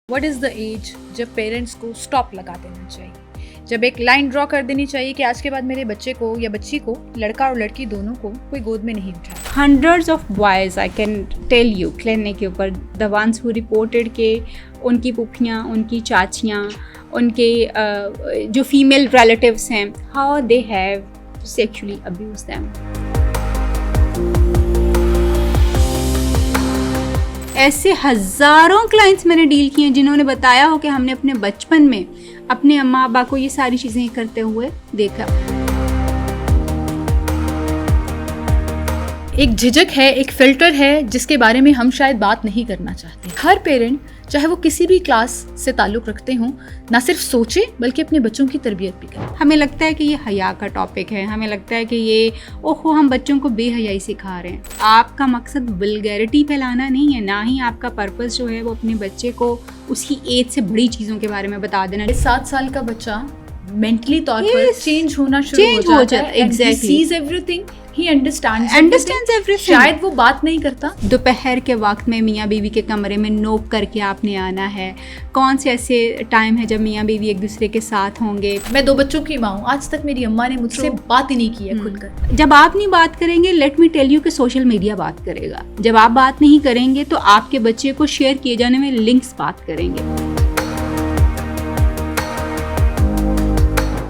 What is the age जब parents को stop लगा देना चाहिए, जब एक लाइन ड्रॉ कर देनी चाहिए कि आज के बाद मेरे बच्चे को या बच्ची को, लड़का और लड़की दोनों को, कोई गोद में नहीं उठाए। Hundreds of boys I can tell you clinic के ऊपर, the ones who reported के उनकी पुफियाँ, उनकी चाचियाँ, उनके जो फीमेल रिलेटिव्स हैं, how they have sexually abused them. ऐसे हज़ारों क्लाइंट्स मैंने डील किए हैं जिन्होंने बताया हो कि हमने अपने बचपन में अपने अम्मा अब्बा को ये सारी चीज़ें करते हुए देखा। एक झिझक है, एक फिल्टर है जिसके बारे में हम शायद बात नहीं करना चाहते। हर पेरेंट, चाहे वो किसी भी क्लास से ताल्लुक़ रखते हों, ना सिर्फ सोचे बल्कि अपने बच्चों की तरबियत भी करें। हमें लगता है कि ये हया का टॉपिक है, हमें लगता है कि ये ओहो हम बच्चों को बेहयाई सिखा रहे हैं। आपका मकसद वल्गैरिटी फैलाना नहीं है, ना ही आपका पर्पस जो है वो अपने बच्चे को उसकी एज से बड़ी चीज़ों के बारे में बता देना। 7 साल का बच्चा मेंटली तौर पर चेंज होना शुरू हो जाता है। Exactly. He sees everything, he understands everything. शायद वो बात नहीं करता। दोपहर के वक्त में मियाँ बीवी के कमरे में नोक करके आपने आना है। कौन से ऐसे टाइम है जब मियाँ बीवी एक दूसरे के साथ होंगे। मैं 2 बच्चों की माँ हूँ, आज तक मेरी अम्मा ने मुझसे बात ही नहीं की है खुल कर। जब आप नहीं बात करेंगे, लेट मी टेल यू कि सोशल मीडिया बात करेगा। जब आप बात नहीं करेंगे तो आपके बच्चे को शेयर किए जाने में लिंक्स बात करेंगे।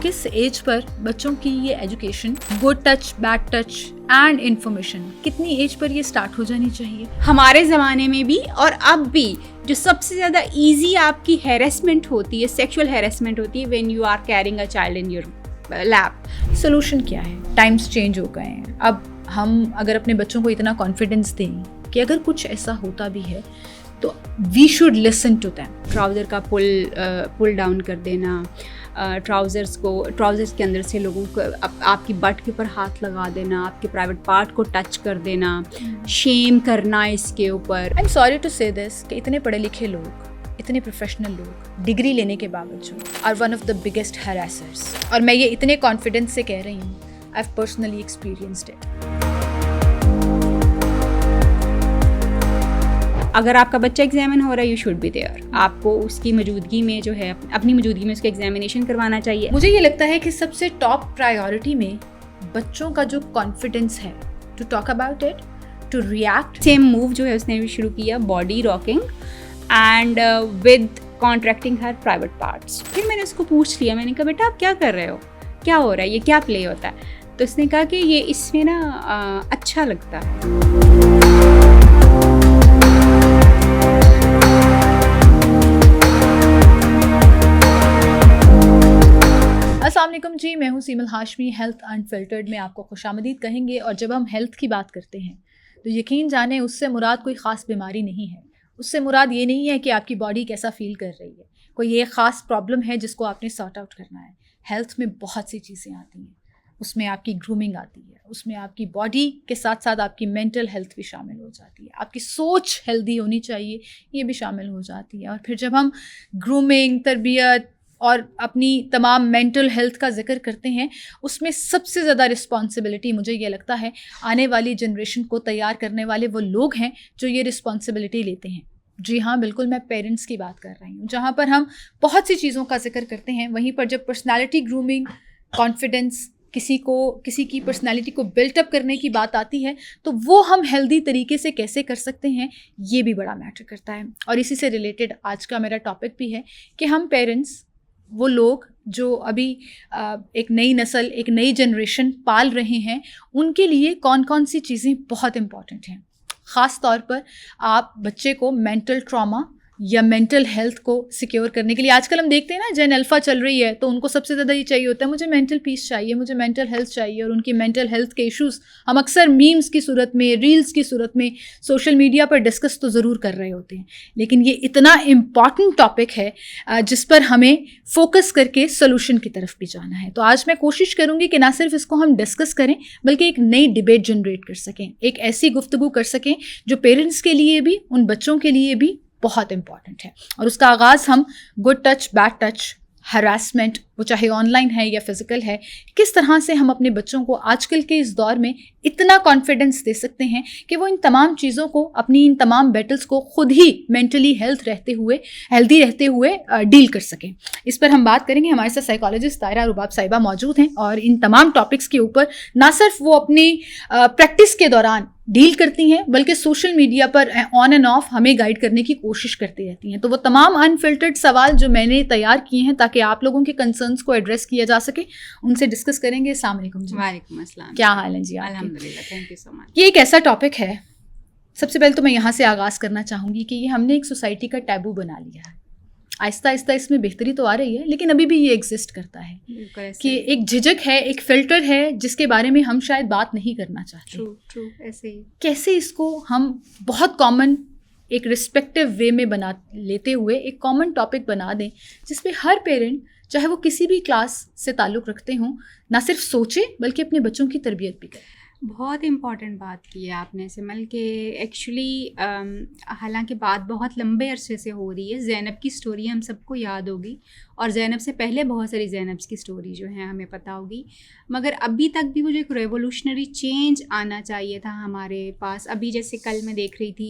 किस एज पर बच्चों की ये education, good touch, bad touch and information, कितनी एज पर ये स्टार्ट हो जानी चाहिए? हमारे ज़माने में भी और अब भी जो सबसे ज़्यादा इजी आपकी हैरेसमेंट होती है, सेक्सुअल हैरेसमेंट होती है, when you are carrying a child in your lap. Solution क्या है? टाइम्स चेंज हो गए हैं। अब हम अगर अपने बच्चों को इतना कॉन्फिडेंस दें कि अगर कुछ ऐसा होता भी है तो we should listen to them. Trouser का पुल डाउन कर देना, ट्राउज़र्स के अंदर से लोगों को आपकी बट के ऊपर हाथ लगा देना, आपके प्राइवेट पार्ट को टच कर देना, शेम करना इसके ऊपर। आई एम सॉरी टू से दिस कि इतने पढ़े लिखे लोग, इतने प्रोफेशनल लोग डिग्री लेने के बावजूद are one of the biggest harassers. और मैं ये इतने कॉन्फिडेंस से कह रही हूँ, I have personally experienced it. अगर आपका बच्चा एग्जामिन हो रहा है, यू शुड बी देयर। आपको उसकी मौजूदगी में जो है, अपनी मौजूदगी में उसका एग्जामिनेशन करवाना चाहिए। मुझे ये लगता है कि सबसे टॉप प्रायोरिटी में बच्चों का जो कॉन्फिडेंस है, to talk about it, to react. Same move जो है उसने भी शुरू किया, body rocking and with contracting her private parts. फिर मैंने उसको पूछ लिया, मैंने कहा बेटा आप क्या कर रहे हो, क्या हो रहा है, ये क्या प्ले होता है? तो उसने कहा कि ये इसमें ना अच्छा लगता है। अस्सलाम वालेकुम जी, मैं हूँ सीमल हाशमी। हेल्थ अनफिल्टर्ड में आपको खुशामदीद कहेंगे। और जब हम हेल्थ की बात करते हैं तो यकीन जाने उससे मुराद कोई ख़ास बीमारी नहीं है। उससे मुराद ये नहीं है कि आपकी बॉडी कैसा फ़ील कर रही है, कोई ये ख़ास प्रॉब्लम है जिसको आपने सॉर्ट आउट करना है। हेल्थ में बहुत सी चीज़ें आती हैं, उसमें आपकी ग्रूमिंग आती है, उसमें आपकी बॉडी के साथ साथ आपकी मेंटल हेल्थ भी शामिल हो जाती है, आपकी सोच हेल्दी होनी चाहिए, ये भी शामिल हो जाती है। और फिर जब हम ग्रूमिंग, तरबियत और अपनी तमाम मेंटल हेल्थ का जिक्र करते हैं, उसमें सबसे ज़्यादा रिस्पॉन्सिबिलिटी मुझे ये लगता है आने वाली जनरेशन को तैयार करने वाले वो लोग हैं जो ये रिस्पॉन्सिबिलिटी लेते हैं। जी हाँ, बिल्कुल, मैं पेरेंट्स की बात कर रही हूँ। जहाँ पर हम बहुत सी चीज़ों का जिक्र करते हैं, वहीं पर जब पर्सनैलिटी ग्रूमिंग, कॉन्फिडेंस, किसी की पर्सनैलिटी को बिल्टअप करने की बात आती है, तो वो हम हेल्दी तरीके से कैसे कर सकते हैं, ये भी बड़ा मैटर करता है। और इसी से रिलेटेड आज का मेरा टॉपिक भी है कि हम पेरेंट्स, वो लोग जो अभी एक नई नस्ल, एक नई जनरेशन पाल रहे हैं, उनके लिए कौन कौन सी चीज़ें बहुत इम्पॉर्टेंट हैं। ख़ास तौर पर आप बच्चे को मेंटल ट्रॉमा या मेंटल हेल्थ को सिक्योर करने के लिए, आजकल हम देखते हैं ना, जेन अल्फ़ा चल रही है तो उनको सबसे ज़्यादा ये चाहिए होता है, मुझे मेंटल पीस चाहिए, मुझे मेंटल हेल्थ चाहिए। और उनकी मेंटल हेल्थ के इश्यूज़ हम अक्सर मीम्स की सूरत में, रील्स की सूरत में, सोशल मीडिया पर डिस्कस तो ज़रूर कर रहे होते हैं, लेकिन ये इतना इम्पॉर्टेंट टॉपिक है जिस पर हमें फोकस करके सोल्यूशन की तरफ भी जाना है। तो आज मैं कोशिश करूँगी कि ना सिर्फ इसको हम डिस्कस करें बल्कि एक नई डिबेट जनरेट कर सकें, एक ऐसी गुफ्तगू कर सकें जो पेरेंट्स के लिए भी, उन बच्चों के लिए भी बहुत इंपॉर्टेंट है। और उसका आगाज़ हम good touch, bad touch, harassment, वो चाहे ऑनलाइन है या फिजिकल है, किस तरह से हम अपने बच्चों को आजकल के इस दौर में इतना कॉन्फिडेंस दे सकते हैं कि वो इन तमाम चीज़ों को, अपनी इन तमाम बैटल्स को खुद ही मेंटली हेल्दी रहते हुए डील कर सकें। इस पर हम बात करेंगे। हमारे साथ साइकोलॉजिस्ट तायरा रुबाब साहिबा मौजूद हैं और इन तमाम टॉपिक्स के ऊपर ना सिर्फ वो अपनी प्रैक्टिस के दौरान डील करती हैं, बल्कि सोशल मीडिया पर ऑन एंड ऑफ हमें गाइड करने की कोशिश करती रहती हैं। तो वो तमाम अनफिल्टर्ड सवाल जो मैंने तैयार किए हैं ताकि आप लोगों के कंसर्न्स को एड्रेस किया जा सके, उनसे डिस्कस करेंगे। अस्सलाम वालेकुम जी। वालेकुम अस्सलाम। क्या हाल है जी आपके? अल्हम्दुलिल्लाह, थैंक यू सो मच। ये एक ऐसा टॉपिक है, सबसे पहले तो मैं यहाँ से आगाज़ करना चाहूँगी कि ये हमने एक सोसाइटी का टैबू बना लिया है। आहिस्ता आहिस्ता इसमें बेहतरी तो आ रही है, लेकिन अभी भी ये एग्जिस्ट करता है कि एक झिझक है, एक फिल्टर है जिसके बारे में हम शायद बात नहीं करना चाहते। ट्रू, ऐसे ही। कैसे इसको हम बहुत कॉमन, एक रिस्पेक्टिव वे में बना लेते हुए एक कॉमन टॉपिक बना दें जिसपे हर पेरेंट, चाहे वो किसी भी क्लास से ताल्लुक़ रखते हों, ना सिर्फ सोचे बल्कि अपने बच्चों की तरबियत भी करें। बहुत इम्पॉर्टेंट बात की है आपने सिमल के एक्चुअली हालांकि बात बहुत लंबे अरसे से हो रही है। ज़ैनब की स्टोरी हम सबको याद होगी और ज़ैनब से पहले बहुत सारी ज़ैनब्स की स्टोरी जो है हमें पता होगी, मगर अभी तक भी वो जो एक रेवोल्यूशनरी चेंज आना चाहिए था हमारे पास। अभी जैसे कल मैं देख रही थी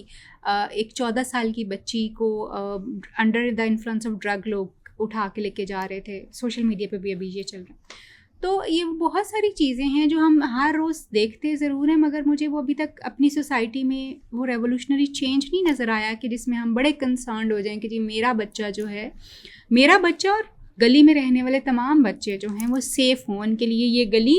एक 14 साल की बच्ची को under the influence of drug लोग उठा के लेके जा रहे थे। सोशल मीडिया पे भी अभी ये चल रहा है। तो ये बहुत सारी चीज़ें हैं जो हम हर रोज़ देखते ज़रूर हैं, मगर मुझे वो अभी तक अपनी सोसाइटी में वो रेवोल्यूशनरी चेंज नहीं नज़र आया कि जिसमें हम बड़े कंसर्न्ड हो जाएं कि जी मेरा बच्चा जो है, मेरा बच्चा और गली में रहने वाले तमाम बच्चे जो हैं वो सेफ़ हों। उनके लिए ये गली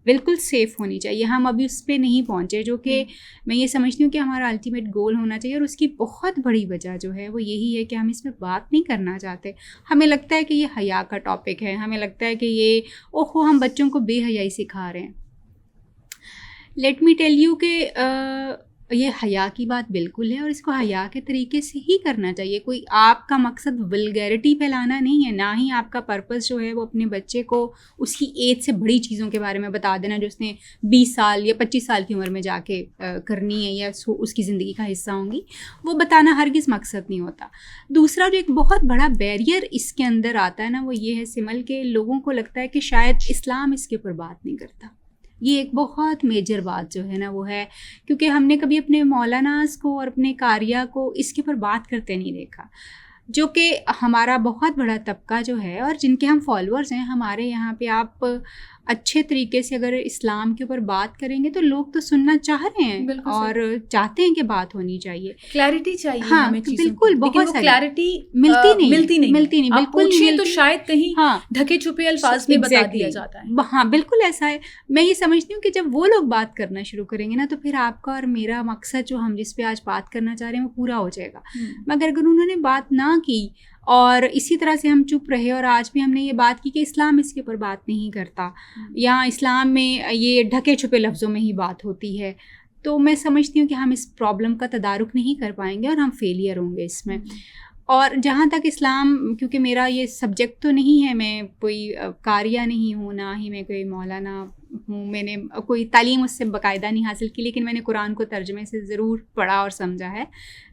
बिल्कुल सेफ़ होनी चाहिए। हम अभी उस पर नहीं पहुँचे, जो कि मैं ये समझती हूँ कि हमारा अल्टीमेट गोल होना चाहिए। और उसकी बहुत बड़ी वजह जो है वो यही है कि हम इसमें बात नहीं करना चाहते। हमें लगता है कि ये हया का टॉपिक है, हमें लगता है कि ये ओहो हम बच्चों को बेहयाई सिखा रहे हैं। लेट मी टेल यू कि ये हया की बात बिल्कुल है और इसको हया के तरीके से ही करना चाहिए। कोई आपका मकसद वल्गैरिटी फैलाना नहीं है, ना ही आपका पर्पस जो है वो अपने बच्चे को उसकी एज से बड़ी चीज़ों के बारे में बता देना जो उसने 20 साल या 25 साल की उम्र में जाके करनी है या उसकी ज़िंदगी का हिस्सा होंगी। वो बताना हरगिज़ मकसद नहीं होता। दूसरा जो एक बहुत बड़ा बैरियर इसके अंदर आता है ना, वो ये है सिमल के लोगों को लगता है कि शायद इस्लाम इसके ऊपर बात नहीं करता। ये एक बहुत मेजर बात जो है ना वो है, क्योंकि हमने कभी अपने मौलानास को और अपने कारिया को इसके ऊपर बात करते नहीं देखा, जो कि हमारा बहुत बड़ा तबका जो है और जिनके हम फॉलोअर्स हैं। हमारे यहाँ पे आप अच्छे तरीके से अगर इस्लाम के ऊपर बात करेंगे तो लोग तो सुनना चाह रहे हैं और चाहते हैं कि बात होनी चाहिए, क्लैरिटी चाहिए। हाँ, हमें बिल्कुल, बहुत क्लैरिटी मिलती नहीं बिल्कुल नहीं। तो शायद कहीं ढके छुपे अल्फाज में बता दिया जाता है। हाँ, बिल्कुल ऐसा है। मैं ये समझती हूँ कि जब वो लोग बात करना शुरू करेंगे ना तो फिर आपका और मेरा मकसद जो हम जिस पे आज बात करना चाह रहे हैं वो पूरा हो जाएगा। मगर अगर उन्होंने बात ना की और इसी तरह से हम चुप रहे और आज भी हमने ये बात की कि इस्लाम इसके ऊपर बात नहीं करता या इस्लाम में ये ढके छुपे लफ्ज़ों में ही बात होती है, तो मैं समझती हूँ कि हम इस प्रॉब्लम का तदारुक नहीं कर पाएंगे और हम फेलियर होंगे इसमें। और जहाँ तक इस्लाम, क्योंकि मेरा ये सब्जेक्ट तो नहीं है, मैं कोई कारिया नहीं हूँ, ना ही मैं कोई मौलाना हूँ, मैंने कोई तालीम उससे बाकायदा नहीं हासिल की, लेकिन मैंने कुरान को तर्जमे से ज़रूर पढ़ा और समझा है,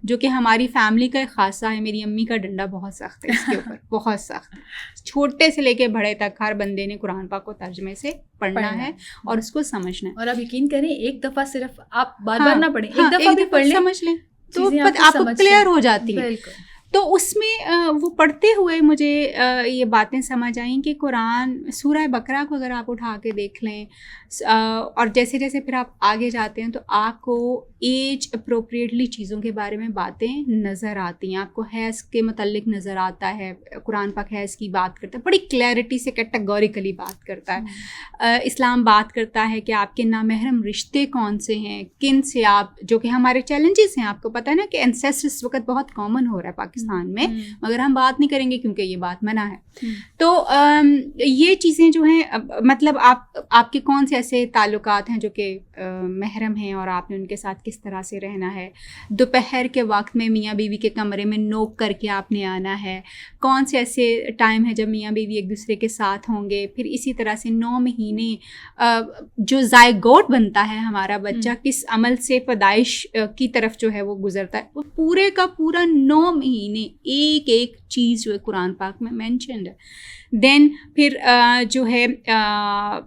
जो कि हमारी फैमिली का एक ख़ासा है। मेरी अम्मी का डंडा बहुत सख्त है इसके ऊपर, बहुत सख्त। छोटे से लेके बड़े तक हर बंदे ने कुरान पाक को तर्जमे से पढ़ना है और उसको समझना है। और आप यकीन करें, एक दफ़ा सिर्फ आप बार बार ना पढ़ें, एक दफ़ा भी पढ़ लें, समझ लें तो आपको क्लियर हो जाती है। तो उसमें वो पढ़ते हुए मुझे ये बातें समझ आईं कि कुरान सूरह बकरा को अगर आप उठा के देख लें और जैसे जैसे फिर आप आगे जाते हैं तो आपको एज अप्रोप्रिएटली चीज़ों के बारे में बातें नज़र आती हैं। आपको हैज़ के मतलब नज़र आता है, कुरान पाक हैज़ की बात करता है, बड़ी क्लैरिटी से कैटेगोरिकली बात करता है। इस्लाम बात करता है कि आपके नामहरम रिश्ते कौन से हैं, किन से आप, जो कि हमारे चैलेंजेस हैं। आपको पता है ना कि एंसेस्टर इस वक्त बहुत कॉमन हो रहा है पाकिस्तान में, मगर हम बात नहीं करेंगे क्योंकि ये बात मना है। तो ये चीज़ें जो हैं, मतलब आपके कौन से ऐसे ताल्लुकात हैं जो कि महरम हैं और आपने उनके साथ किस तरह से रहना है, दोपहर के वक्त में मियाँ बीवी के कमरे में नोक करके आपने आना है, कौन से ऐसे टाइम है जब मियाँ बीवी एक दूसरे के साथ होंगे, फिर इसी तरह से 9 महीने जो ज़ायगोट बनता है हमारा बच्चा किस अमल से पैदाइश की तरफ जो है वो गुजरता है, वो पूरे का पूरा 9 महीने एक एक चीज़ जो है कुरान पाक में मेंशन्ड है। देन फिर जो है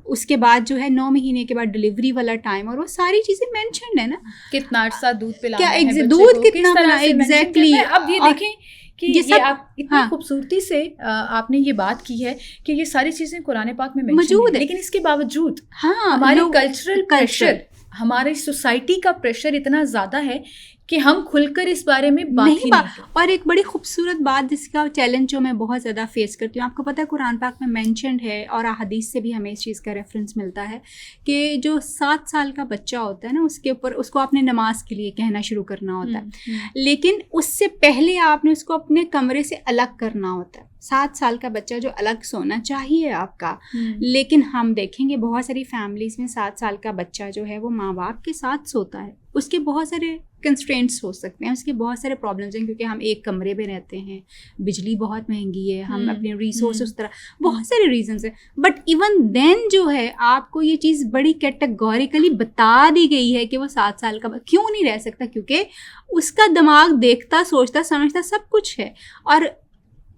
उसके बाद जो है 9 महीने के बाद डिलीवरी वाला टाइम, और वो सारी चीज़ें मेंशन्ड है ना, कितना अर्सा दूध पिलाना क्या है, दूध कितना पिलाना, एग्जैक्टली। अब ये देखें कि ये आप इतनी खूबसूरती से आपने ये बात की है कि ये सारी चीज़ें कुरान पाक में मौजूद है, लेकिन इसके बावजूद हमारे कल्चरल प्रेशर, हमारी सोसाइटी का प्रेशर इतना ज़्यादा है कि हम खुलकर इस बारे में बात ही नहीं। और एक बड़ी खूबसूरत बात जिसका चैलेंज जो मैं बहुत ज़्यादा फेस करती हूँ, आपको पता है कुरान पाक में मेंशन्ड है और अहादीस से भी हमें इस चीज़ का रेफरेंस मिलता है कि जो 7 साल का बच्चा होता है ना, उसके ऊपर उसको आपने नमाज के लिए कहना शुरू करना होता है, लेकिन उससे पहले आपने उसको अपने कमरे से अलग करना होता है। 7 साल का बच्चा जो अलग सोना चाहिए आपका, लेकिन हम देखेंगे बहुत सारी फैमिलीज़ में 7 साल का बच्चा जो है वो माँ बाप के साथ सोता है। उसके बहुत सारे कंस्ट्रेंट्स हो सकते हैं, उसके बहुत सारे प्रॉब्लम्स हैं, क्योंकि हम एक कमरे में रहते हैं, बिजली बहुत महंगी है, हम अपने रिसोर्स उस तरह, बहुत सारे रीजंस हैं। बट इवन देन जो है आपको ये चीज़ बड़ी कैटेगोरिकली बता दी गई है कि वो 7 साल का क्यों नहीं रह सकता, क्योंकि उसका दिमाग देखता सोचता समझता सब कुछ है। और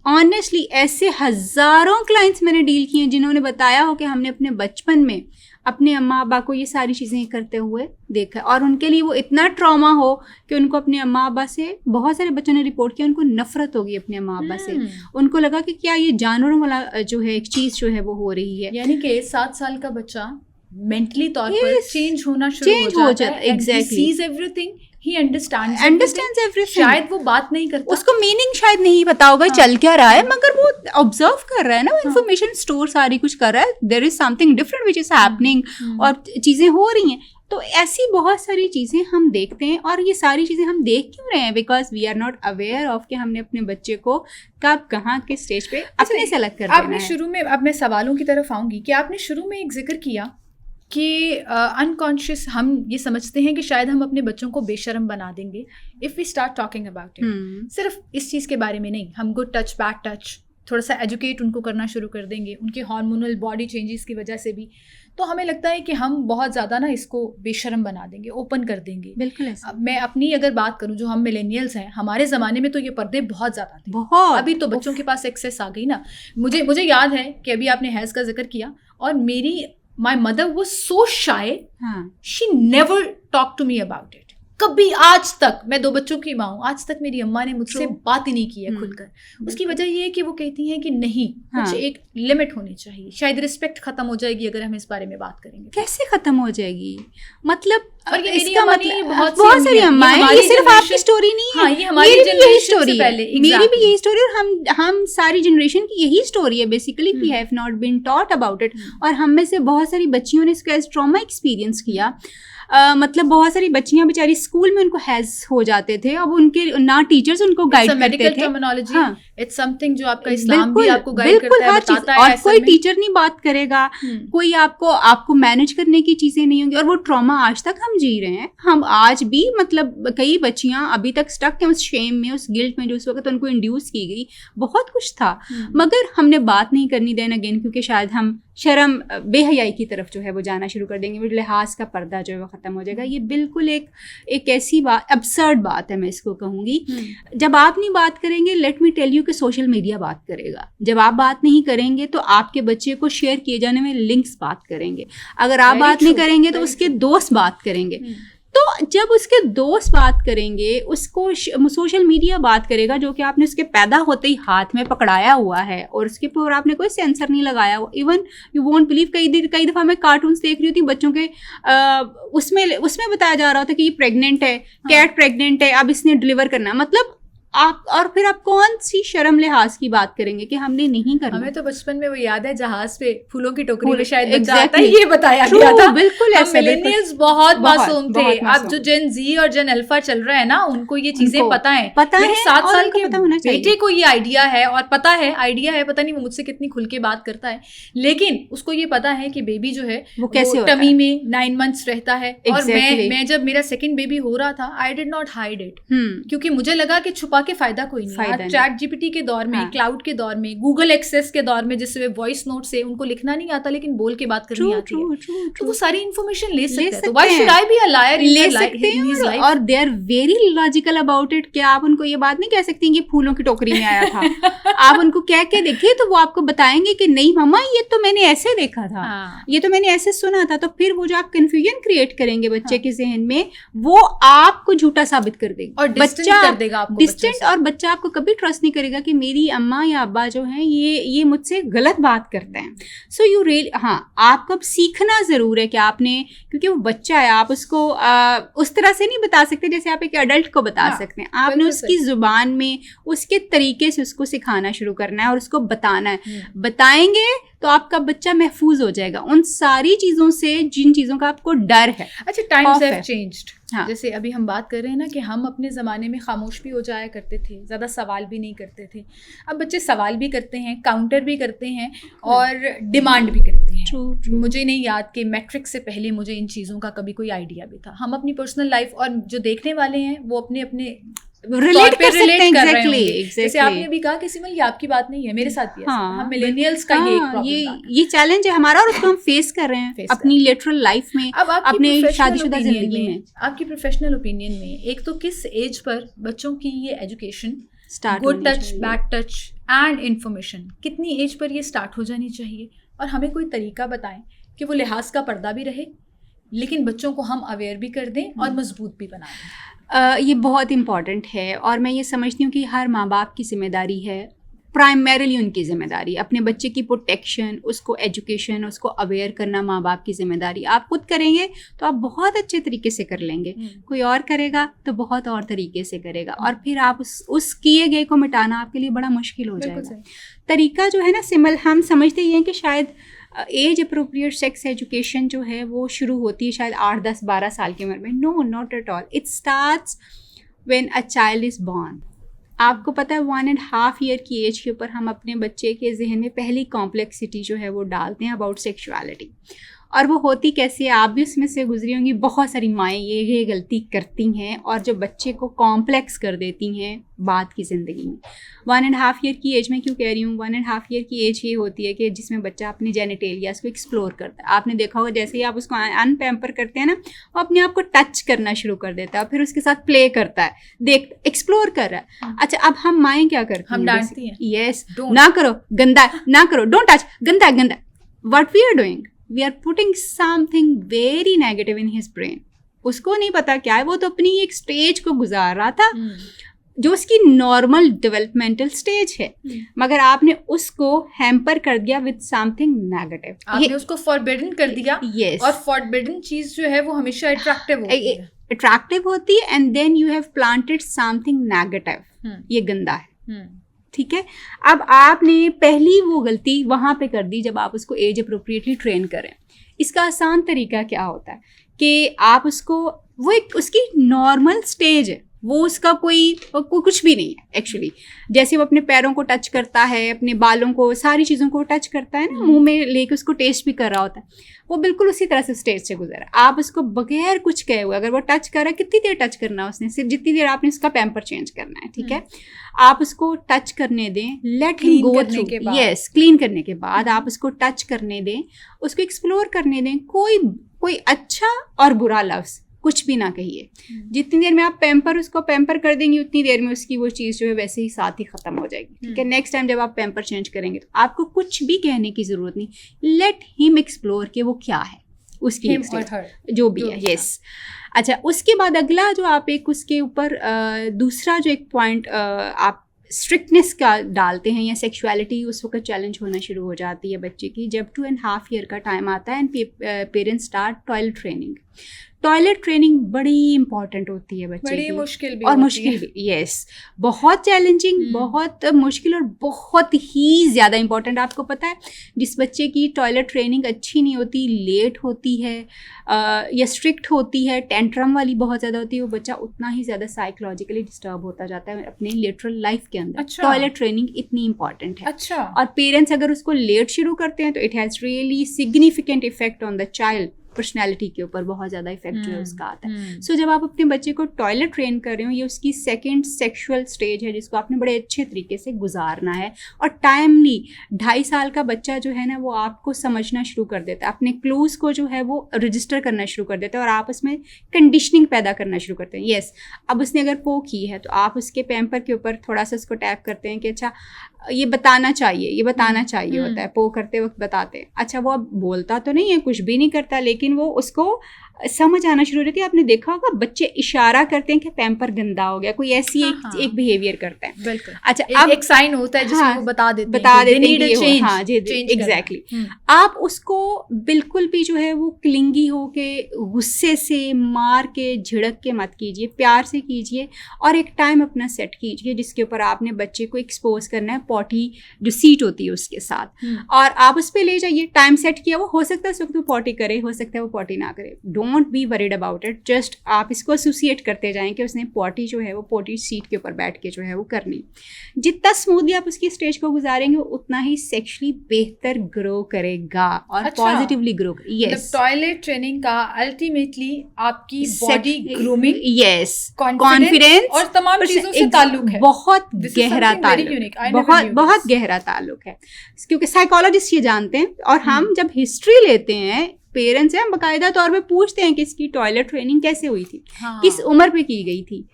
ऑनेस्टली ऐसे हज़ारों क्लाइंट्स मैंने डील किए हैं जिन्होंने बताया हो कि हमने अपने बचपन में अपने अम्मा अब्बा को ये सारी चीज़ें करते हुए देखा, और उनके लिए वो इतना ट्रॉमा हो कि उनको अपने अम्मा अब्बा से, बहुत सारे बच्चों ने रिपोर्ट किया, उनको नफरत होगी अपने अम्मा अब्बा से। उनको लगा कि क्या ये जानवरों वाला जो है एक चीज़ जो है वो हो रही है। यानी कि 7 साल का बच्चा मेंटली तौर पर चेंज होना शुरू हो जाता है। Exactly, he sees everything, he understands everything. शायद वो बात नहीं करता, उसको मीनिंग शायद नहीं पता होगा चल क्या रहा है, मगर वो ऑब्जर्व कर रहा है ना, इंफॉर्मेशन स्टोर सारी कुछ कर रहा है, there is something different which is happening, और चीज़ें हो रही हैं। तो ऐसी बहुत सारी चीज़ें हम देखते हैं, और ये सारी चीज़ें हम देख क्यों रहे हैं? Because we are not aware of कि हमने अपने बच्चे को कब कहाँ किस स्टेज पे अपने से अलग कर देना है। आपने शुरू में, अब मैं सवालों की तरफ आऊँगी, कि आपने शुरू में एक जिक्र किया कि अनकॉन्शियस हम ये समझते हैं कि शायद हम अपने बच्चों को बेशर्म बना देंगे if we start talking about it. सिर्फ इस चीज़ के बारे में नहीं, हम गुड टच बैड टच थोड़ा सा एजुकेट उनको करना शुरू कर देंगे, उनके हार्मोनल बॉडी चेंजेस की वजह से भी। तो हमें लगता है कि हम बहुत ज़्यादा ना इसको बेशर्म बना देंगे, ओपन कर देंगे। बिल्कुल ऐसा। मैं अपनी अगर बात करूं, जो हम मिलेनियल्स हैं, हमारे ज़माने में तो ये पर्दे बहुत ज़्यादा थे, बहुत। अभी तो बच्चों के पास एक्सेस आ गई ना। मुझे याद है कि अभी आपने हैज़ का जिक्र किया, और my mother was so shy, she never talked to me about it. कभी आज तक, मैं 2 बच्चों की माँ हूँ, आज तक मेरी अम्मा ने मुझसे बात ही नहीं की है खुलकर। उसकी वजह ये है कि वो कहती हैं कि नहीं, कुछ एक लिमिट होनी चाहिए। शायद रिस्पेक्ट खत्म हो जाएगी अगर हम इस बारे में बात करेंगे। कैसे खत्म हो जाएगी? मतलब और ये इसका मतलब बहुत सारी अम्माएं, ये सिर्फ आपकी स्टोरी नहीं है, हाँ, ये हमारी जनरेशन से पहले, मेरी भी यही स्टोरी, और हम सारी जनरेशन की यही स्टोरी है basically. We have not been taught about it, और हम में से बहुत सारी बच्चियों ने इसको एज ट्रॉमा एक्सपीरियंस किया। मतलब बहुत सारी बच्चियां बेचारी स्कूल में उनको हैज हो जाते थे, अब उनके ना टीचर्स उनको गाइड करते थे। इट्स समथिंग जो आपका इस्लाम भी आपको गाइड करता है, बताता है। और कोई टीचर नहीं बात करेगा, कोई आपको मैनेज करने की चीजें नहीं होंगी, और वो ट्रॉमा आज तक हम जी रहे हैं। हम आज भी, मतलब कई बच्चियां अभी तक स्टक हैं उस शेम में, उस गिल्ट में जो उस वक्त उनको इंड्यूस की गई। बहुत कुछ था, मगर हमने बात नहीं करनी देन अगेन, क्योंकि शायद हम शर्म बेहयाई की तरफ जो है वो जाना शुरू कर देंगे, लिहाज का पर्दा जो है वो ख़त्म हो जाएगा। ये बिल्कुल एक ऐसी बात, अब्सर्ड बात है, मैं इसको कहूँगी। जब आप नहीं बात करेंगे, लेट मी टेल यू कि सोशल मीडिया बात करेगा। जब आप बात नहीं करेंगे तो आपके बच्चे को शेयर किए जाने में लिंक्स बात करेंगे। अगर आप बात नहीं करेंगे तो उसके दोस्त बात करेंगे। तो जब उसके दोस्त बात करेंगे, उसको सोशल मीडिया बात करेगा, जो कि आपने उसके पैदा होते ही हाथ में पकड़ाया हुआ है, और उसके ऊपर आपने कोई सेंसर नहीं लगाया हुआ। इवन यू वोंट बिलीव, कई दफ़ा मैं कार्टून्स देख रही होती बच्चों के, उसमें बताया जा रहा होता कि ये प्रेग्नेंट है, कैट प्रेग्नेंट है, अब इसने डिलीवर करना है। मतलब आप और फिर आप कौन सी शर्म लिहाज की बात करेंगे कि हमने नहीं करना। हमें तो बचपन में वो याद है, जहाज पे फूलों की टोकरी में फूल- शायद बच्चा exactly. आता है, ये बताया गया था। बिल्कुल हम ऐसा, मिलेनियल्स बहुत मासूम थे। बहुत अब मासूम। जो जेन जी और जेन अल्फा चल रहा है ना, उनको ये चीजें उनको पता है। पता मेरे है 7 और साल उनको के पता होना चाहिए। बेटे को ये आइडिया है और पता है, आइडिया है, पता नहीं वो मुझसे कितनी खुल के बात करता है, लेकिन उसको ये पता है कि बेबी जो है वो कैसे होता टमी है। में 9 मंथ्स रहता है। और Exactly. मैं जब मेरा सेकंड बेबी हो रहा था, I did not hide it, क्योंकि मुझे लगा कि छुपा के फायदा कोई नहीं। आज चैट जीपीटी के दौर में, क्लाउड के दौर में, गूगल एक्सेस के दौर में, जिससे वॉइस नोट से उनको लिखना नहीं आता लेकिन बोल के बात करनी आती है, तो वो सारी इन्फॉर्मेशन ले सकते हैं। तो why should I be a liar ले सकते हैं, और they are very logical about it. क्या आप उनको ये बात नहीं कह सकती कि फूलों की टोकरी में आया था? आप उनको कह के देखिए तो वो आपको बताएंगे कि नहीं मम्मा, ये तो मैंने ऐसे देखा था, ये तो मैंने ऐसे सुना था। तो फिर वो जो आप कंफ्यूजन क्रिएट करेंगे बच्चे के जहन में, वो आपको झूठा साबित कर देगा और बच्चा कर देगा आपको डिस्टेंट, और बच्चा आपको कभी ट्रस्ट नहीं करेगा कि मेरी अम्मा या अब्बा जो है ये मुझसे गलत बात करते हैं। सो यू रियली, हाँ, आपको अब सीखना जरूर है कि आपने, क्योंकि वो बच्चा है, आप उसको उस तरह से नहीं बता सकते जैसे आप एक एडल्ट को बता सकते हैं। आपने उसकी जुबान में, उसके तरीके से उसको सिखाना शुरू करना है और उसको बताना है। बताएंगे तो आपका बच्चा महफूज हो जाएगा उन सारी चीजों से जिन चीजों का आपको डर है। अच्छा, टाइम्स हैव चेंज्ड। हाँ। जैसे अभी हम बात कर रहे हैं ना कि हम अपने ज़माने में खामोश भी हो जाया करते थे, ज़्यादा सवाल भी नहीं करते थे। अब बच्चे सवाल भी करते हैं, काउंटर भी करते हैं और डिमांड भी करते हैं। True. मुझे नहीं याद कि मैट्रिक से पहले मुझे इन चीज़ों का कभी कोई आइडिया भी था। हम अपनी पर्सनल लाइफ और जो देखने वाले हैं वो अपने अपने रिलेट कर सकते हैं। एग्जैक्टली। जैसे आपने भी कहा कि सिमल ये आपकी बात नहीं है, मेरे साथ भी ऐसा है। हम मिलेनियल्स का ये एक प्रॉब्लम था। ये चैलेंज है हमारा और उसको हम फेस कर रहे हैं अपनी लिटरल लाइफ में, अपने शादीशुदा जिंदगी में। आपकी प्रोफेशनल ओपिनियन में, एक तो किस एज पर बच्चों की ये education, good touch, bad touch and information, कितनी एज पर ये स्टार्ट हो जानी चाहिए? और हमें कोई तरीका बताएं कि वो लिहाज का पर्दा भी रहे लेकिन बच्चों को हम अवेयर भी कर दें और मजबूत भी बनाएं। ये बहुत इम्पॉर्टेंट है और मैं ये समझती हूँ कि हर माँ बाप की जिम्मेदारी है, प्राइमरीली उनकी जिम्मेदारी, अपने बच्चे की प्रोटेक्शन, उसको एजुकेशन, उसको अवेयर करना माँ बाप की जिम्मेदारी। आप खुद करेंगे तो आप बहुत अच्छे तरीके से कर लेंगे, कोई और करेगा तो बहुत और तरीके से करेगा, और फिर आप उस किए गए को मिटाना आपके लिए बड़ा मुश्किल हो जाएगा। तरीका जो है ना सिमल, हम समझते ही हैं कि शायद एज अप्रोप्रिएट सेक्स एजुकेशन जो है वो शुरू होती है शायद 8, 10, 12 साल की उम्र में। No, not at all. It starts when a child is born. आपको पता है 1.5 ईयर की एज के ऊपर हम अपने बच्चे के जहन में पहली कॉम्प्लेक्सिटी जो है वो डालते हैं अबाउट सेक्सुअलिटी। और वो होती कैसे है, आप भी उसमें से गुजरी होंगी। बहुत सारी माएँ ये गलती करती हैं और जो बच्चे को कॉम्प्लेक्स कर देती हैं बाद की ज़िंदगी में। 1.5 ईयर की एज में क्यों कह रही हूँ, 1.5 ईयर की एज ये होती है कि जिसमें बच्चा अपने जेनिटेलियास को एक्सप्लोर करता है। आपने देखा होगा जैसे ही आप उसको अनपैम्पर करते हैं ना, वो अपने आप को टच करना शुरू कर देता है, फिर उसके साथ प्ले करता है, एक्सप्लोर कर रहा है। अच्छा, अब हम माएँ क्या करती हैं? हम डांटती हैं, यस, ना करो, गंदा, ना करो, डोंट टच, गंदा गंदा। What we are doing, we are putting something very negative in his brain. उसको नहीं पता क्या है, वो तो अपनी एक स्टेज को गुजार रहा था जो उसकी नॉर्मल डेवलपमेंटल स्टेज है, मगर आपने उसको हैम्पर कर दिया विद समथिंग नेगेटिव। आपने उसको फॉरबिडन कर दिया। yes. और फॉरबिडन चीज जो है वो हमेशा अट्रैक्टिव होती है and then you have planted something negative. ये गंदा है, ठीक है। अब आपने पहली वो गलती वहाँ पे कर दी जब आप उसको एज अप्रोप्रिएटली ट्रेन करें। इसका आसान तरीका क्या होता है कि आप उसको, वो एक उसकी नॉर्मल स्टेज है, वो उसका कोई कुछ भी नहीं है एक्चुअली। जैसे वो अपने पैरों को टच करता है, अपने बालों को, सारी चीज़ों को टच करता है ना, मुंह में लेके उसको टेस्ट भी कर रहा होता है, वो बिल्कुल उसी तरह से स्टेज से गुजरा। आप उसको बगैर कुछ कहे हुए अगर वो टच कर रहा है, कितनी देर टच करना है उसने, सिर्फ जितनी देर आपने उसका पैम्पर चेंज करना है, ठीक है। आप उसको टच करने दें, let him go through, yes, clean करने के बाद आप उसको टच करने दें, उसको एक्सप्लोर करने दें। कोई अच्छा और बुरा लफ्ज़ कुछ भी ना कहिए। जितनी देर में आप उसको पैम्पर कर देंगे उतनी देर में उसकी वो चीज़ जो है वैसे ही साथ ही ख़त्म हो जाएगी, ठीक है। नेक्स्ट टाइम जब आप पैम्पर चेंज करेंगे तो आपको कुछ भी कहने की ज़रूरत नहीं, लेट हिम एक्सप्लोर कि वो क्या है, उसकी जो भी है, यस। अच्छा, उसके बाद अगला जो आप एक उसके ऊपर दूसरा जो एक पॉइंट आप स्ट्रिक्टनेस का डालते हैं या सेक्सुअलिटी उस वक्त चैलेंज होना शुरू हो जाती है बच्चे की जब 2.5 ईयर का टाइम आता है and parents start toilet training. Toilet training बड़ी इंपॉर्टेंट होती है बच्चे बड़ी की, मुश्किल भी और होती मुश्किल भी, यस, बहुत चैलेंजिंग, बहुत मुश्किल और बहुत ही ज़्यादा इंपॉर्टेंट। आपको पता है जिस बच्चे की टॉयलेट ट्रेनिंग अच्छी नहीं होती, लेट होती है या स्ट्रिक्ट होती है, टेंट्रम वाली बहुत ज़्यादा होती है, वो बच्चा उतना ही ज़्यादा साइकोलॉजिकली डिस्टर्ब होता जाता है अपने लिटरल लाइफ के अंदर। अच्छा। टॉयलेट ट्रेनिंग इतनी इंपॉर्टेंट है। अच्छा। और पेरेंट्स अगर उसको लेट शुरू करते हैं तो it has really significant effect on the child personality के ऊपर, बहुत ज़्यादा इफेक्ट जो है उसका आता है। सो जब आप अपने बच्चे को टॉयलेट ट्रेन कर रहे हो, ये उसकी सेकेंड सेक्शुअल स्टेज है जिसको आपने बड़े अच्छे तरीके से गुजारना है। और टाइमली 2.5 साल का बच्चा जो है ना वो आपको समझना शुरू कर देता है, अपने क्लूज़ को जो है वो रजिस्टर करना शुरू कर देता है और आप उसमें कंडीशनिंग पैदा करना शुरू करते हैं। येस, अब उसने अगर पो की है तो आप उसके पैम्पर के ऊपर थोड़ा सा उसको टैप करते हैं कि अच्छा ये बताना चाहिए, ये बताना चाहिए होता है, पो करते वक्त बताते हैं। अच्छा, वो अब बोलता तो नहीं है, कुछ भी नहीं करता, लेकिन वो उसको समझ आना शुरू हो जाती है। आपने देखा होगा बच्चे इशारा करते हैं कि पैम्पर गंदा हो गया, कोई ऐसी एक बिहेवियर करता है। बिल्कुल। अच्छा, अब एक साइन होता है जिसमें वो बता देते हैं, हाँ जी, एग्जैक्टली। आप उसको बिल्कुल भी जो है वो क्लिंगी हो के, गुस्से से, मार के, झिड़क के मत कीजिए, प्यार से कीजिए और एक टाइम अपना सेट कीजिए जिसके ऊपर आपने बच्चे को एक्सपोज करना है, पॉटी जो सीट होती है उसके साथ, और आप उस पर ले जाइए। टाइम सेट किया, वो हो सकता है उस वक्त वो पॉटी करे, हो सकता है वो पॉटी ना करे, don't be worried about it. Just आप इसको एसोसिएट करते जाएं कि उसने पॉटी जो है वो पॉटी सीट के ऊपर बैठ के जो है वो करनी। जितना स्मूथली आप उसकी स्टेज को गुजारेंगे उतना ही सेक्सुअली बेहतर ग्रो करेगा और पॉजिटिवली ग्रो करेगा। यस, टॉयलेट ट्रेनिंग का अल्टीमेटली आपकी बॉडी ग्रूमिंग, यस, कॉन्फिडेंस और तमाम चीजों से ताल्लुक है। बहुत गहरा ताल्लुक, बहुत गहरा ताल्लुक है, क्योंकि साइकोलॉजिस्ट ये जानते हैं। और हम जब हिस्ट्री लेते हैं, पेरेंट्स हैं, बाकायदा तौर पे पूछते हैं कि इसकी टॉयलेट ट्रेनिंग कैसे हुई थी, किस उम्र पे की गई थी,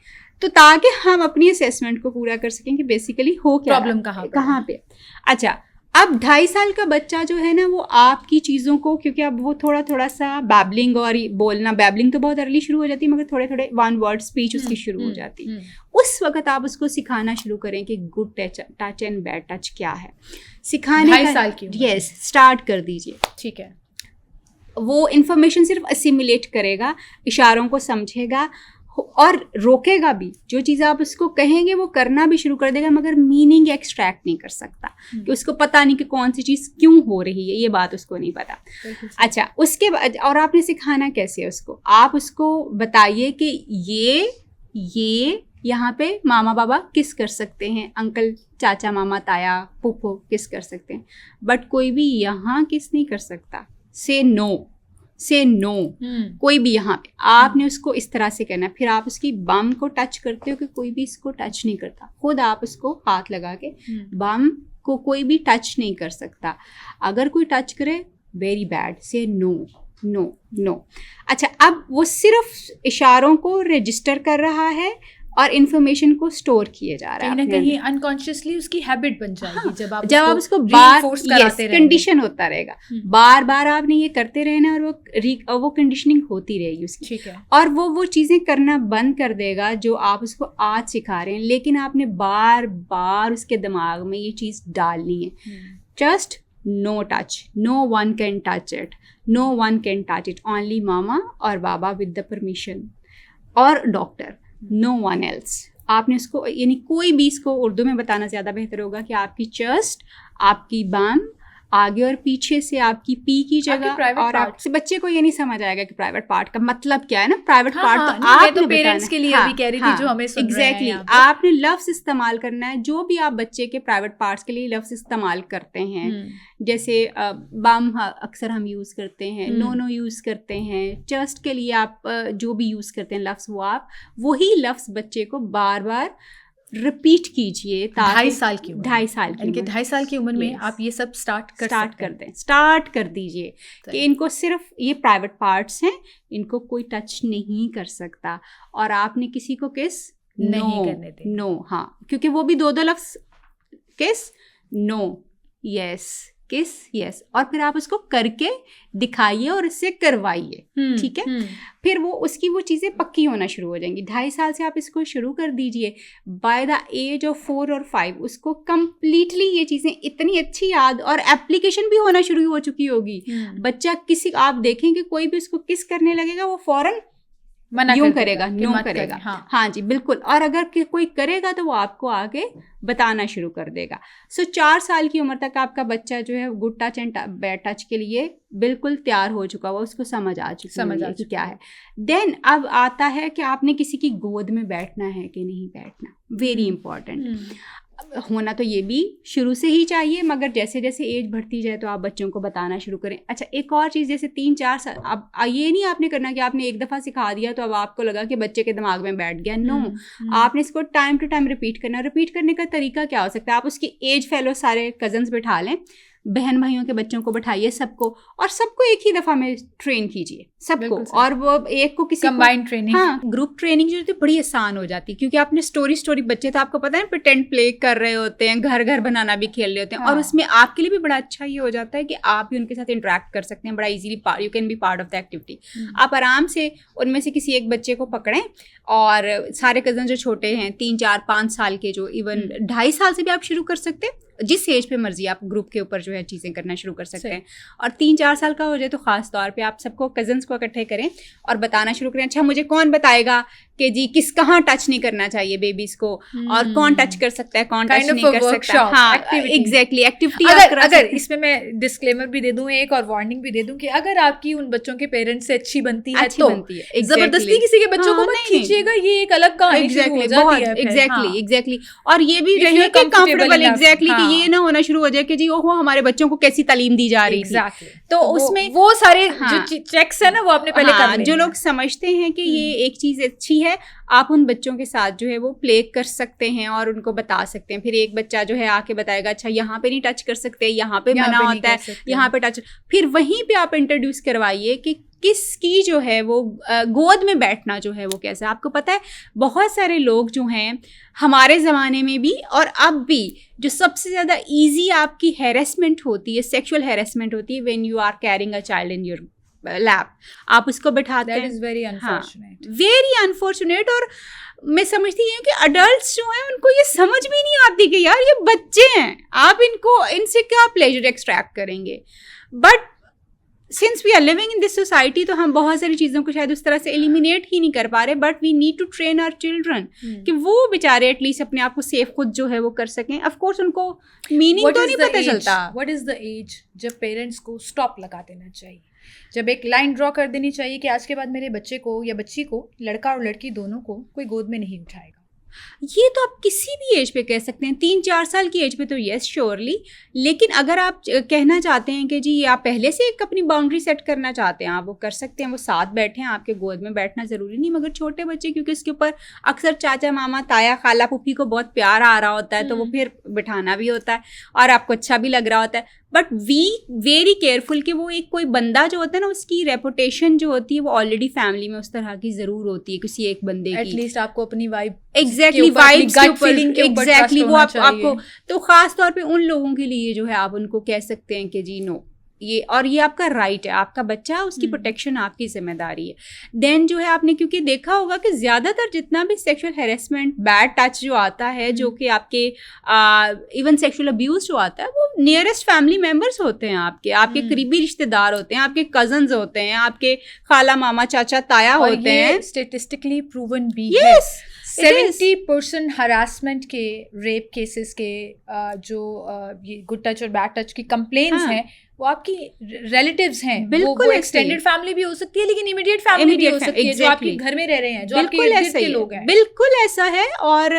तो ताकि हम अपनी असेसमेंट को पूरा कर सकें कि बेसिकली हो क्या, प्रॉब्लम कहाँ पे। अच्छा, अब 2.5 साल का बच्चा जो है ना वो आपकी चीज़ों को, क्योंकि अब वो थोड़ा सा बैबलिंग और बोलना, बैबलिंग तो बहुत अर्ली शुरू हो जाती है, मगर थोड़े वन वर्ड स्पीच उसकी शुरू हो जाती है। उस वक्त आप उसको सिखाना शुरू करें कि good touch and bad touch क्या है, सिखाने 2.5 साल की। यस, स्टार्ट कर दीजिए। ठीक है, वो इन्फॉर्मेशन सिर्फ असिमुलेट करेगा, इशारों को समझेगा और रोकेगा भी। जो चीज़ आप उसको कहेंगे वो करना भी शुरू कर देगा, मगर मीनिंग एक्सट्रैक्ट नहीं कर सकता कि उसको पता नहीं कि कौन सी चीज़ क्यों हो रही है, ये बात उसको नहीं पता। अच्छा, उसके बाद और आपने सिखाना कैसे है उसको, आप उसको बताइए कि ये यहाँ पे मामा बाबा किस कर सकते हैं, अंकल, चाचा, मामा, ताया, फूफो किस कर सकते हैं, बट कोई भी यहाँ किस नहीं कर सकता। से नो कोई भी यहाँ पे आपने उसको इस तरह से करना है। फिर आप उसकी बम को टच करते हो कि कोई भी इसको टच नहीं करता, खुद आप उसको हाथ लगा के, बम को कोई भी टच नहीं कर सकता, अगर कोई टच करे वेरी बैड, से नो। अच्छा, अब वो सिर्फ इशारों को रजिस्टर कर रहा है और इन्फॉर्मेशन को स्टोर किए जा रहा है, कहीं ना कहीं अनकॉन्शियसली उसकी हैबिट बन जाएगी। हाँ, जब आप उसको बार कंडीशन होता रहेगा, बार आपने ये करते रहना और वो कंडीशनिंग होती रहेगी उसकी। ठीक है, और वो चीज़ें करना बंद कर देगा जो आप उसको आज सिखा रहे हैं, लेकिन आपने बार उसके दिमाग में ये चीज़ डालनी है। Just no touch, no one can touch it, no one can touch it, only मामा और बाबा विद द परमिशन और डॉक्टर, नो वन एल्स। आपने उसको, यानी कोई भी, इसको उर्दू में बताना ज़्यादा बेहतर होगा कि आपकी चेस्ट, आपकी बम, आगे और पीछे से आपकी पी की जगह, और आपसे बच्चे को ये नहीं समझ आएगा कि प्राइवेट पार्ट का मतलब क्या है ना। प्राइवेट पार्ट तो आपने पेरेंट्स के लिए भी कह रही थी जो हमें सुन रहे हैं। एग्जैक्टली, आपने लफ्ज इस्तेमाल करना है, जो भी आप बच्चे के प्राइवेट पार्ट्स के लिए लफ्ज इस्तेमाल करते हैं, जैसे बम अक्सर हम यूज़ करते हैं, नो यूज़ करते हैं, चेस्ट के लिए आप जो भी यूज़ करते हैं लफ्ज़, वो आप वही लफ्ज़ बच्चे को बार रिपीट कीजिए। 2.5 साल की उम्र, 2.5 साल की, 2.5 साल की उम्र में आप ये सब स्टार्ट कर दीजिए कि इनको सिर्फ ये प्राइवेट पार्ट्स हैं, इनको कोई टच नहीं कर सकता, और आपने किसी को किस नहीं करने देना। नो, हाँ, क्योंकि वो भी 2 लफ्ज़, किस, नो, यस, किस, यस, और फिर आप उसको करके दिखाइए और इससे करवाइए। ठीक है, फिर वो उसकी वो चीज़ें पक्की होना शुरू हो जाएंगी। 2.5 साल से आप इसको शुरू कर दीजिए। बाय द एज ऑफ 4 और 5 उसको कम्प्लीटली ये चीज़ें इतनी अच्छी याद और एप्लीकेशन भी होना शुरू हो चुकी होगी। बच्चा किसी, आप देखेंगे कोई भी उसको किस करने लगेगा, वो फौरन मना यूं कर करेगा, देगा कि नो मत करेगा। करें, हाँ। हाँ जी बिल्कुल। और अगर कोई करेगा तो वो आपको आगे बताना शुरू कर देगा। सो 4 साल की उम्र तक आपका बच्चा जो है good touch and bad touch के लिए बिल्कुल तैयार हो चुका हुआ, उसको समझ आ चुकी है कि क्या है। देन अब आता है कि आपने किसी की गोद में बैठना है कि नहीं बैठना, वेरी इंपॉर्टेंट। होना तो ये भी शुरू से ही चाहिए, मगर जैसे जैसे एज बढ़ती जाए तो आप बच्चों को बताना शुरू करें। अच्छा, एक और चीज़, जैसे 3-4 साल, अब ये नहीं आपने करना कि आपने एक दफ़ा सिखा दिया तो अब आपको लगा कि बच्चे के दिमाग में बैठ गया। नो, आपने इसको टाइम टू टाइम रिपीट करना। रिपीट करने का तरीका क्या हो सकता है? आप उसके एज फेलो सारे कजन्स बिठा लें, बहन भाइयों के बच्चों को बैठाइए सबको, और सबको एक ही दफ़ा में ट्रेन कीजिए सबको, और वो एक को किसी कंबाइंड ट्रेनिंग। हाँ, ग्रुप ट्रेनिंग जो होती है बड़ी आसान हो जाती है, क्योंकि आपने स्टोरी बच्चे तो आपको पता है प्रिटेंड प्ले कर रहे होते हैं, घर बनाना भी खेल रहे होते हैं, और उसमें आपके लिए भी बड़ा अच्छा ये हो जाता है कि आप भी उनके साथ इंटरेक्ट कर सकते हैं बड़ा easily, you can be part of the activity. आप आराम से उनमें से किसी एक बच्चे को पकड़ें, और सारे कजन जो छोटे हैं 3-4-5 साल के, जो इवन 2.5 साल से भी आप शुरू कर सकते हैं, जिस एज पे मर्जी आप ग्रुप के ऊपर जो है चीज़ें करना शुरू कर सकते हैं। और 3-4 साल का हो जाए तो ख़ास तौर पे आप सबको कजन्स को इकट्ठे करें और बताना शुरू करें। अच्छा, मुझे कौन बताएगा कि जी कहाँ टच नहीं करना चाहिए बेबीज को, और कौन टच कर सकता है, कौन टच नहीं कर सकता। हाँ, एग्जैक्टली, एक्टिविटी। अगर इसमें मैं डिस्क्लेमर भी दे दूं एक, और वार्निंग भी दे दूं कि अगर आपकी उन बच्चों के पेरेंट्स से अच्छी बनती है तो जबरदस्ती किसी के बच्चों को मत खींचिएगा, ये एक अलग कहानी शुरू हो जाती है। एग्जैक्टली। और ये भी रहिए कि कंफर्टेबल, एग्जैक्टली, कि ये ना होना शुरू हो जाए कि जी ओहो हमारे बच्चों को कैसी तालीम दी जा रही थी। तो उसमें वो सारे जो चेक्स है ना वो आपने पहले कर लें। जो लोग समझते हैं कि ये एक चीज़ अच्छी है, आप उन बच्चों के साथ जो है वो प्ले कर सकते हैं और उनको बता सकते हैं। फिर एक बच्चा जो है आके बताएगा, अच्छा यहाँ पे नहीं टच कर सकते, यहाँ पे मना होता है, यहाँ पे टच। फिर वहीं पे आप इंट्रोड्यूस करवाइए कि किसकी जो है वो गोद में बैठना जो है वो कैसा। आपको पता है बहुत सारे लोग जो हैं हमारे ज़माने में भी और अब भी, जो सबसे ज़्यादा ईजी आपकी हैरेसमेंट होती है, सेक्शुअल हैरेसमेंट होती है, when you are carrying a child in your lap, आप उसको बैठाते हैं। Very unfortunate, very unfortunate. और मैं समझती हूँ कि अडल्ट्स जो हैं उनको ये समझ भी नहीं आती कि यार ये बच्चे हैं, आप इनसे क्या प्लेजर एक्सट्रैक्ट करेंगे। But since we are living in this society, तो हम बहुत सारी चीज़ों को शायद उस तरह से एलिमिनेट ही नहीं कर पा रहे, but we need to train our children कि वो बेचारे एटलीस्ट अपने आप को सेफ खुद जो है वो कर सकें। ऑफ कोर्स उनको मीनिंग तो नहीं पता चलता। व्हाट इज द एज जब पेरेंट्स को स्टॉप लगा देना चाहिए, जब एक लाइन ड्रॉ कर देनी चाहिए कि आज के बाद मेरे बच्चे को या बच्ची को, लड़का और लड़की दोनों को, कोई गोद में नहीं उठाएगा? ये तो आप किसी भी एज पे कह सकते हैं, 3-4 साल की एज पे तो यस श्योरली। लेकिन अगर आप कहना चाहते हैं कि जी आप पहले से एक अपनी बाउंड्री सेट करना चाहते हैं, आप वो कर सकते हैं, वो साथ बैठे हैं, आपके गोद में बैठना ज़रूरी नहीं। मगर छोटे बच्चे, क्योंकि इसके ऊपर अक्सर चाचा मामा ताया खाला पुप्पी को बहुत प्यार आ रहा होता है, तो वो फिर बिठाना भी होता है और आपको अच्छा भी लग रहा होता है। बट वी वेरी केयरफुल कि वो एक कोई बंदा जो होता है ना, उसकी रेपुटेशन जो होती है वो ऑलरेडी फैमिली में उस तरह की ज़रूर होती है किसी एक बंदे की। एटलीस्ट आपको अपनी वाइब, एग्जैक्टली वाइब्स के ऊपर, एग्जैक्टली वो आपको, तो खास तौर पे उन लोगों के लिए जो है आप उनको कह सकते हैं कि जी नो, ये और ये आपका राइट है, आपका बच्चा, उसकी प्रोटेक्शन आपकी जिम्मेदारी है। देन जो है आपने क्योंकि देखा होगा कि ज़्यादातर जितना भी सेक्सुअल हैरेसमेंट, बैड टच जो आता है, जो कि आपके इवन सेक्सुअल अब्यूज़ जो आता है, वो नियरेस्ट फैमिली मेम्बर्स होते हैं, आपके करीबी रिश्तेदार होते हैं, आपके कजन्स होते हैं, आपके खाला मामा चाचा ताया होते हैं। स्टेटिस्टिकली प्रूवन भी है। 70% हरासमेंट के, रेप केसेस के, जो ये गुड टच और बैड टच की कंप्लेंट्स हैं, वो आपकी रिलेटिव्स हैं। बिल्कुल, वो एक्सटेंडेड फैमिली भी हो सकती है, लेकिन इमीडिएट फैमिली भी हो सकती है, जो आपके घर में रह रहे हैं, जो आपके इर्द के लोग हैं। बिल्कुल ऐसा है। और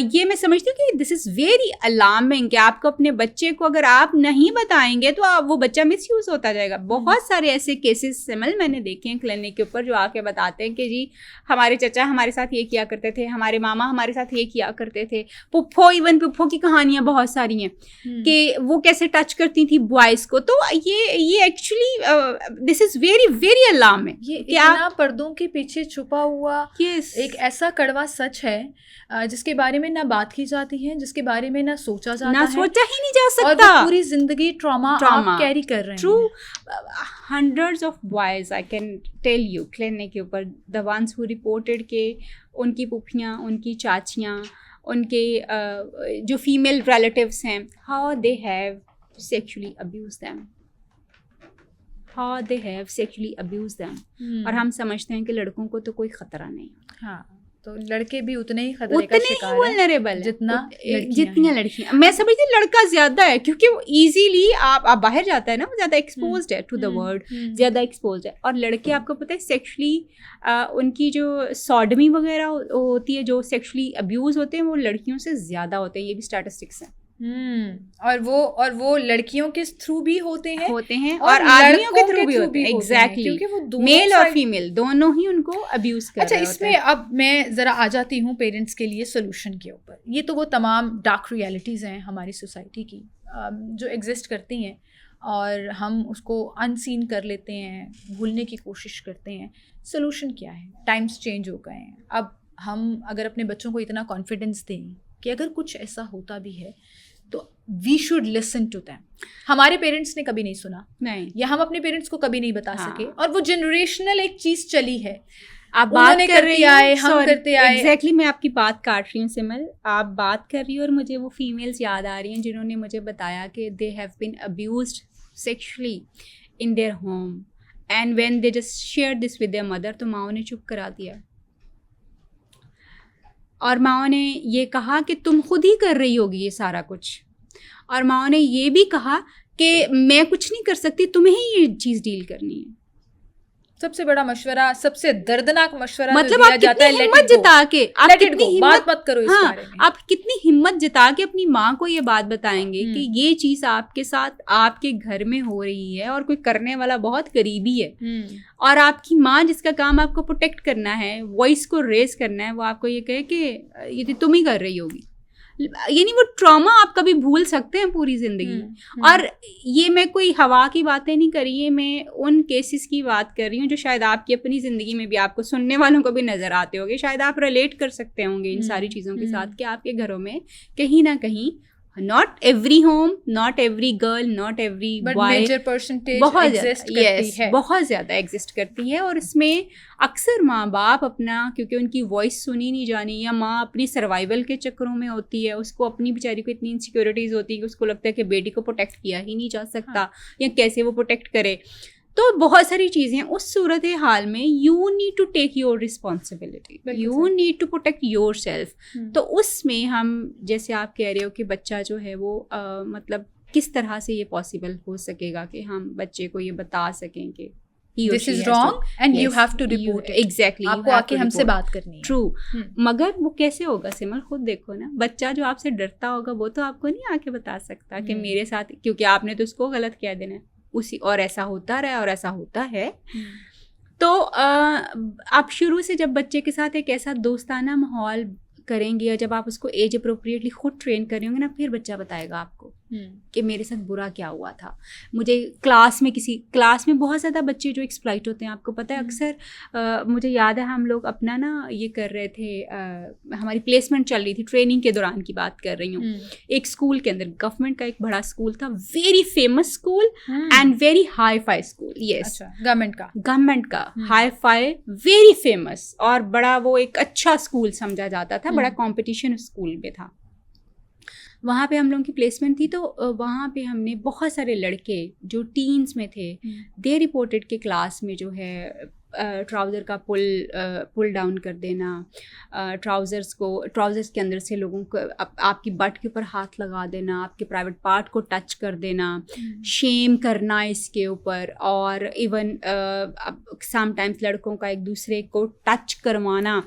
ये मैं समझती हूँ कि दिस इज़ वेरी अलार्मिंग कि आपको अपने बच्चे को अगर आप नहीं बताएंगे तो वो बच्चा मिसयूज होता जाएगा। बहुत सारे ऐसे केसेस सिमिल मैंने देखे हैं क्लिनिक के ऊपर, जो आके बताते हैं कि जी हमारे चचा हमारे साथ ये किया करते थे, हमारे मामा हमारे साथ ये किया करते थे, पुप्पो, इवन पुप्पो की कहानियाँ बहुत सारी हैं कि वो कैसे टच करती थी बॉयज़ को। तो ये actually this is very very alarming. ये इतना पर्दों के पीछे छुपा हुआ एक ऐसा कड़वा सच है जिसके बारे में ना बात की जाती है, जिसके बारे में ना सोचा जाता है, सोचा ही नहीं जा सकता, और पूरी जिंदगी ट्रॉमा आप कैरी कर रहे हैं। True, hundreds of boys I can tell you clinic के ऊपर, द वंस हु रिपोर्टेड के उनकी पुफियाँ, उनकी चाचियाँ, उनके जो फीमेल रिलेटिव्स हैं, how they have sexually abuse them. how they have sexually abused them. और हम समझते हैं कि लड़कों को तो कोई खतरा नहीं। हाँ, तो लड़के भी उतने ही खतरे का शिकार हैं वल्नरेबल जितना लड़कियां। मैं समझती हूँ लड़का ज्यादा है, क्योंकि वो इजीली आप बाहर जाता है ना, वो ज्यादा एक्सपोज्ड है टू द वर्ल्ड, ज्यादा एक्सपोज्ड है। और लड़के आपको पता है सेक्सुअली उनकी जो सॉडमी वगैरह होती है, जो सेक्सुअली अब्यूज होते हैं, वो लड़कियों से ज्यादा होते हैं। ये भी स्टैटिस्टिक्स हैं। और वो लड़कियों के थ्रू भी होते हैं और आदमियों के थ्रू भी होते हैं। एग्जैक्टली, क्योंकि वो मेल और फीमेल दोनों ही उनको अब्यूज कर रहे होते हैं। अच्छा, इसमें अब मैं ज़रा आ जाती हूँ पेरेंट्स के लिए सोल्यूशन के ऊपर। ये तो वो तमाम डार्क रियलिटीज़ हैं हमारी सोसाइटी की जो एग्जिस्ट करती हैं, और हम उसको अनसीन कर लेते हैं, भूलने की कोशिश करते हैं। सोल्यूशन क्या है? टाइम्स चेंज हो गए हैं। अब हम अगर अपने बच्चों को इतना कॉन्फिडेंस दें कि अगर कुछ ऐसा होता भी है तो we should listen to them. हमारे पेरेंट्स ने कभी नहीं सुना, नहीं, या हम अपने पेरेंट्स को कभी नहीं बता सके, और वो जनरेशनल एक चीज़ चली है। आप बात कर रही आए, हम करते आए। एग्जैक्टली, मैं आपकी बात काट रही हूँ सिमल। आप बात कर रही हो और मुझे वो फीमेल्स याद आ रही हैं जिन्होंने मुझे बताया कि they have been abused sexually in their home, and when they just share this with their mother, तो माओ ने चुप करा दिया। और माओ ने ये कहा कि तुम खुद ही कर रही होगी ये सारा कुछ। और माओ ने ये भी कहा कि मैं कुछ नहीं कर सकती, तुम्हें ही ये चीज़ डील करनी है। सबसे बड़ा मशवरा, सबसे दर्दनाक मशवरा मतलब आप कितनी हिम्मत जता के, आप कितनी बात मत करो इस बारे में। आप कितनी हिम्मत जता के अपनी माँ को ये बात बताएंगे कि ये चीज आपके साथ आपके घर में हो रही है और कोई करने वाला बहुत करीबी है, और आपकी माँ जिसका काम आपको प्रोटेक्ट करना है, वॉइस को रेज करना है, वो आपको ये कहे कि ये तुम ही कर रही होगी। यानी वो ट्रॉमा आप कभी भूल सकते हैं पूरी जिंदगी। और ये मैं कोई हवा की बातें नहीं कर रही है, मैं उन केसेस की बात कर रही हूँ जो शायद आपकी अपनी ज़िंदगी में भी, आपको सुनने वालों को भी नज़र आते होंगे। शायद आप रिलेट कर सकते होंगे इन सारी चीज़ों के साथ कि आपके घरों में कहीं ना कहीं, not every home, not every girl, not every boy, major percentage बहुत ज़्यादा एग्जिस्ट करती है। और इसमें अक्सर माँ बाप अपना, क्योंकि उनकी वॉइस सुनी नहीं जानी, या माँ अपनी सर्वाइवल के चक्करों में होती है, उसको अपनी बेचारी को इतनी इनसिक्योरिटीज़ होती है कि उसको लगता है कि बेटी को प्रोटेक्ट किया ही नहीं जा सकता, या कैसे वो प्रोटेक्ट करे। तो बहुत सारी चीज़ें, उस सूरत हाल में you need to take your responsibility, you need to protect yourself. तो उसमें हम, जैसे आप कह रहे हो कि बच्चा जो है वो मतलब किस तरह से ये पॉसिबल हो सकेगा कि हम बच्चे को ये बता सकें कि this is wrong and you have to report it. Exactly, आपको आके हमसे बात करनी है। ट्रू। मगर वो कैसे होगा सिमल, खुद देखो ना, बच्चा जो आपसे डरता होगा वो तो आपको नहीं आके बता सकता कि मेरे साथ, क्योंकि आपने तो उसको गलत कह देना है उसी, और ऐसा होता रहा और ऐसा होता है। तो आप शुरू से जब बच्चे के साथ एक ऐसा दोस्ताना माहौल करेंगे, या जब आप उसको एज अप्रोप्रिएटली खुद ट्रेन कर रहे होंगे ना, फिर बच्चा बताएगा आपको कि मेरे साथ बुरा क्या हुआ था। मुझे क्लास में बहुत ज़्यादा बच्चे जो एक्सप्लॉइट होते हैं, आपको पता है अक्सर मुझे याद है हम लोग अपना ना ये कर रहे थे, हमारी प्लेसमेंट चल रही थी, ट्रेनिंग के दौरान की बात कर रही हूँ। एक स्कूल के अंदर, गवर्नमेंट का एक बड़ा स्कूल था, very famous school and very hi fi school. Yes, government का हाई फाई, वेरी फेमस, और बड़ा वो एक अच्छा स्कूल समझा जाता था, बड़ा कॉम्पिटिशन स्कूल में था। वहाँ पे हम लोगों की प्लेसमेंट थी, तो वहाँ पे हमने बहुत सारे लड़के जो टीन्स में थे, दे रिपोर्टेड के क्लास में जो है ट्राउज़र का पुल डाउन कर देना, ट्राउज़र्स के अंदर से लोगों को आपकी बट के ऊपर हाथ लगा देना, आपके प्राइवेट पार्ट को टच कर देना, शेम करना इसके ऊपर, और इवन समटाइम्स लड़कों का एक दूसरे को टच करवाना,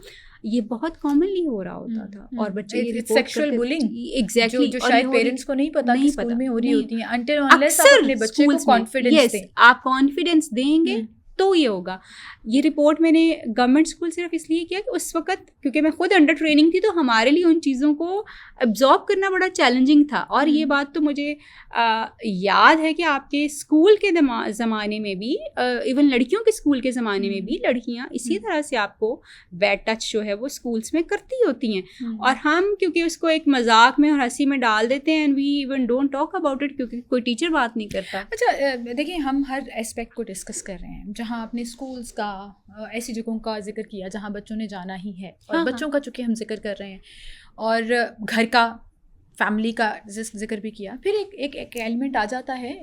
ये बहुत कॉमनली हो रहा होता था। और बच्चे ये सेक्सुअल बुलिंग, एग्जैक्टली, जो शायद पेरेंट्स को नहीं पता कि स्कूल में हो रही होती है, until unless आप अपने बच्चे को कॉन्फिडेंस दें। आप कॉन्फिडेंस देंगे तो ये होगा। ये रिपोर्ट मैंने गवर्नमेंट स्कूल सिर्फ इसलिए किया कि उस वक्त, क्योंकि मैं खुद अंडर ट्रेनिंग थी, तो हमारे लिए उन चीज़ों को एब्जॉर्ब करना बड़ा चैलेंजिंग था। और ये बात तो मुझे याद है कि आपके स्कूल के ज़माने में भी, इवन लड़कियों के स्कूल के ज़माने में भी, लड़कियां इसी तरह से आपको बैड टच जो है वो स्कूल्स में करती होती हैं। और हम क्योंकि उसको एक मजाक में और हंसी में डाल देते हैं, and we even don't talk about it, क्योंकि कोई टीचर बात नहीं करता। अच्छा, देखिए, हम हर एस्पेक्ट को डिस्कस कर रहे हैं, जहाँ आपने स्कूल्स का, ऐसी जगहों का जिक्र किया जहाँ बच्चों ने जाना ही है, और बच्चों का चूँकि हम जिक्र कर रहे हैं, और घर का, फैमिली का जिक्र भी किया, फिर एक एलिमेंट आ जाता है